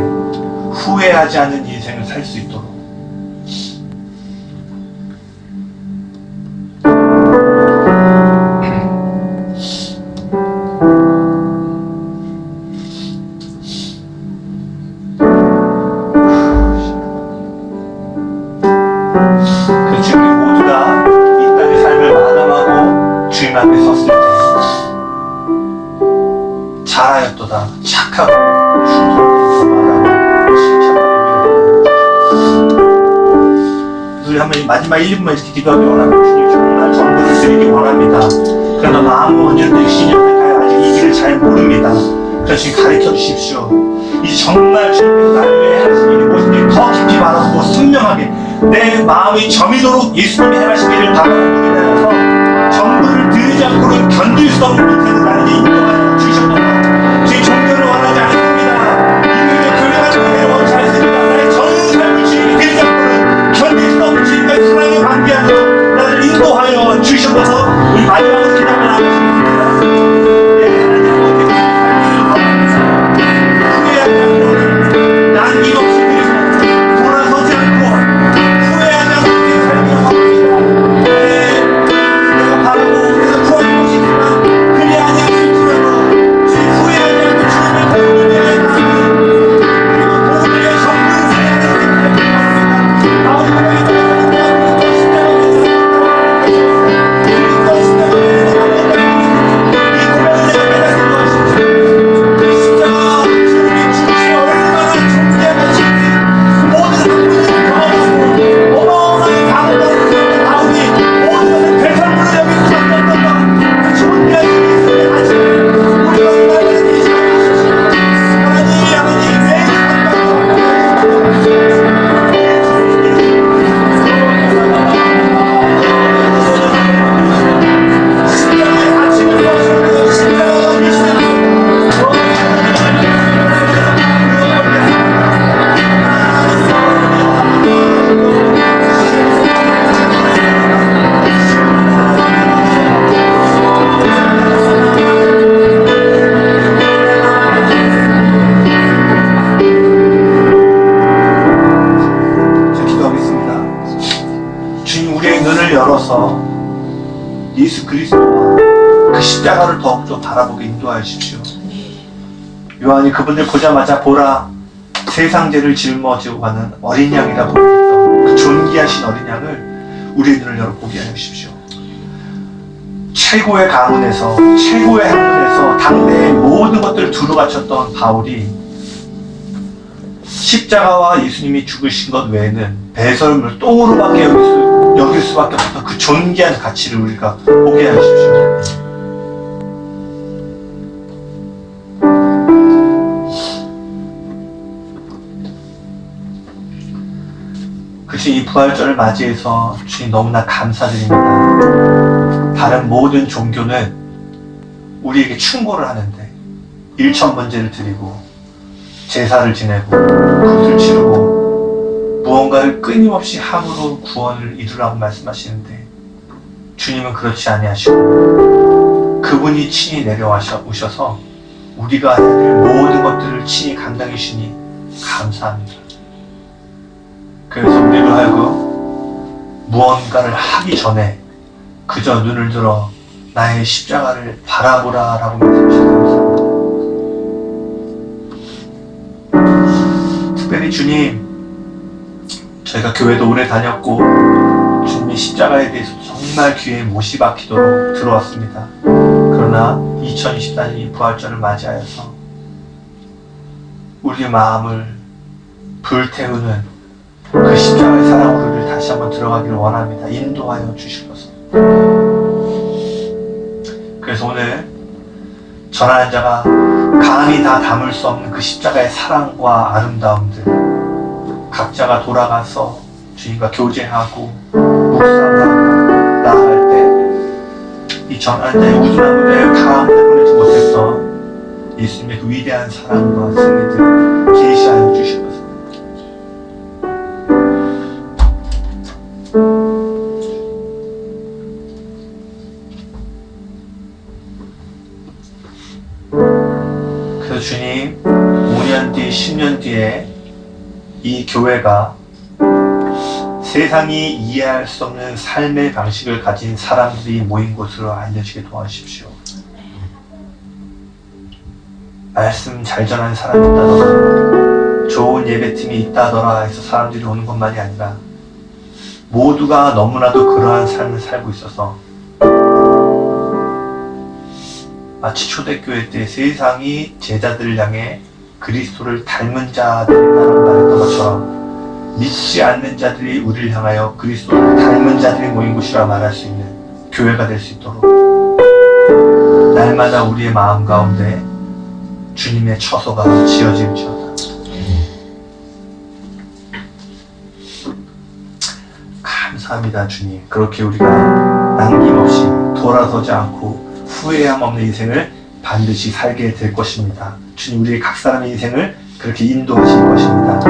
후회하지 않는 인생을 살 수 있도록 그렇지, 우리 모두가 이 땅의 삶을 마감하고 주님 앞에 섰을 때 잘하였도다, 착하고 충성된 말하고 우리 한번 마지막 1분만 이렇게 기도하기 원합니다. 주님, 정말 전부를 드리기 원합니다. 그러나 마음은 언제든지 신념할까요? 아직 이 길을 잘 모릅니다. 그래서 지금 가르쳐 주십시오. 이제 정말 주님께서 나를 위해 하신 일이 무엇인지 더 깊이 말하고 선명하게 내 마음이 저미도록 예수님이 행하신 일을 바라보고 인하여서 전부를 드리지 않고는 견딜 수 없는 인생을 나에게 인도하여 주셨다. 주님, 종교를 원하지 않습니다. 이들의 교회가 되게 원치 않습니다. 나의 전 삶을 주님이 드리지 않고는 견딜 수 없는 주님과의 사랑에 관계하여 나를 인도하여 주셔서 우리 마지막으로 기도를 하겠습니다. 난 이 없이 그리고 돌아서지 않고 후회하지 않고 내 삶을 하고 있습니다. 내가 바라고 그래서 구하는 것이지만 그리 아니하고 바라보게 인도하여 주십시오. 요한이 그분들 보자마자 보라 세상 죄를 짊어지고 가는 어린 양이라 보면서 그 존귀하신 어린 양을 우리의 눈을 열어 보게 하여 주십시오. 최고의 가문에서 최고의 학문에서 당대의 모든 것들을 두루 갖췄던 바울이 십자가와 예수님이 죽으신 것 외에는 배설물 똥으로밖에 여길 수밖에 없던 그 존귀한 가치를 우리가 보게 하여 주십시오. 그치, 이 부활절을 맞이해서 주님 너무나 감사드립니다. 다른 모든 종교는 우리에게 충고를 하는데 일천번제를 드리고 제사를 지내고 굿을 치르고 무언가를 끊임없이 함으로 구원을 이루라고 말씀하시는데 주님은 그렇지 아니하시고 그분이 친히 내려오셔서 우리가 해야 될 모든 것들을 친히 감당해 주시니 감사합니다. 그래서 우리로 하여금 무언가를 하기 전에 그저 눈을 들어 나의 십자가를 바라보라 라고 말씀하셔서 감사합니다. 특별히 주님, 저희가 교회도 오래 다녔고 주님의 십자가에 대해서 정말 귀에 못이 박히도록 들어왔습니다. 그러나 2024년 부활절을 맞이하여서 우리의 마음을 불태우는 그 십자가의 사랑으로 우리를 다시 한번 들어가기를 원합니다. 인도하여 주시옵소서. 그래서 오늘 전하는 자가 강이 다 담을 수 없는 그 십자가의 사랑과 아름다움들 각자가 돌아가서 주님과 교제하고 묵상하고 나아갈 때 이 전하는 자의 우둔한 무대에 다 보내지 못했던 예수님의 그 위대한 사랑과 승리들 계시하여 주시옵소서. 그래서 주님, 5년 뒤, 10년 뒤에 이 교회가 세상이 이해할 수 없는 삶의 방식을 가진 사람들이 모인 곳으로 알려지게 도와주십시오. 말씀 잘 전하는 사람이 있다더라, 좋은 예배팀이 있다더라 해서 사람들이 오는 것만이 아니라 모두가 너무나도 그러한 삶을 살고 있어서 마치 초대교회 때 세상이 제자들을 향해 그리스도를 닮은 자들이라고 말했던 것처럼 믿지 않는 자들이 우리를 향하여 그리스도를 닮은 자들이 모인 곳이라 말할 수 있는 교회가 될 수 있도록 날마다 우리의 마음 가운데 주님의 처소가 지어질지어다. 감사합니다 주님. 그렇게 우리가 남김없이 돌아서지 않고 후회함 없는 인생을 반드시 살게 될 것입니다. 주님, 우리 각 사람의 인생을 그렇게 인도하실 것입니다.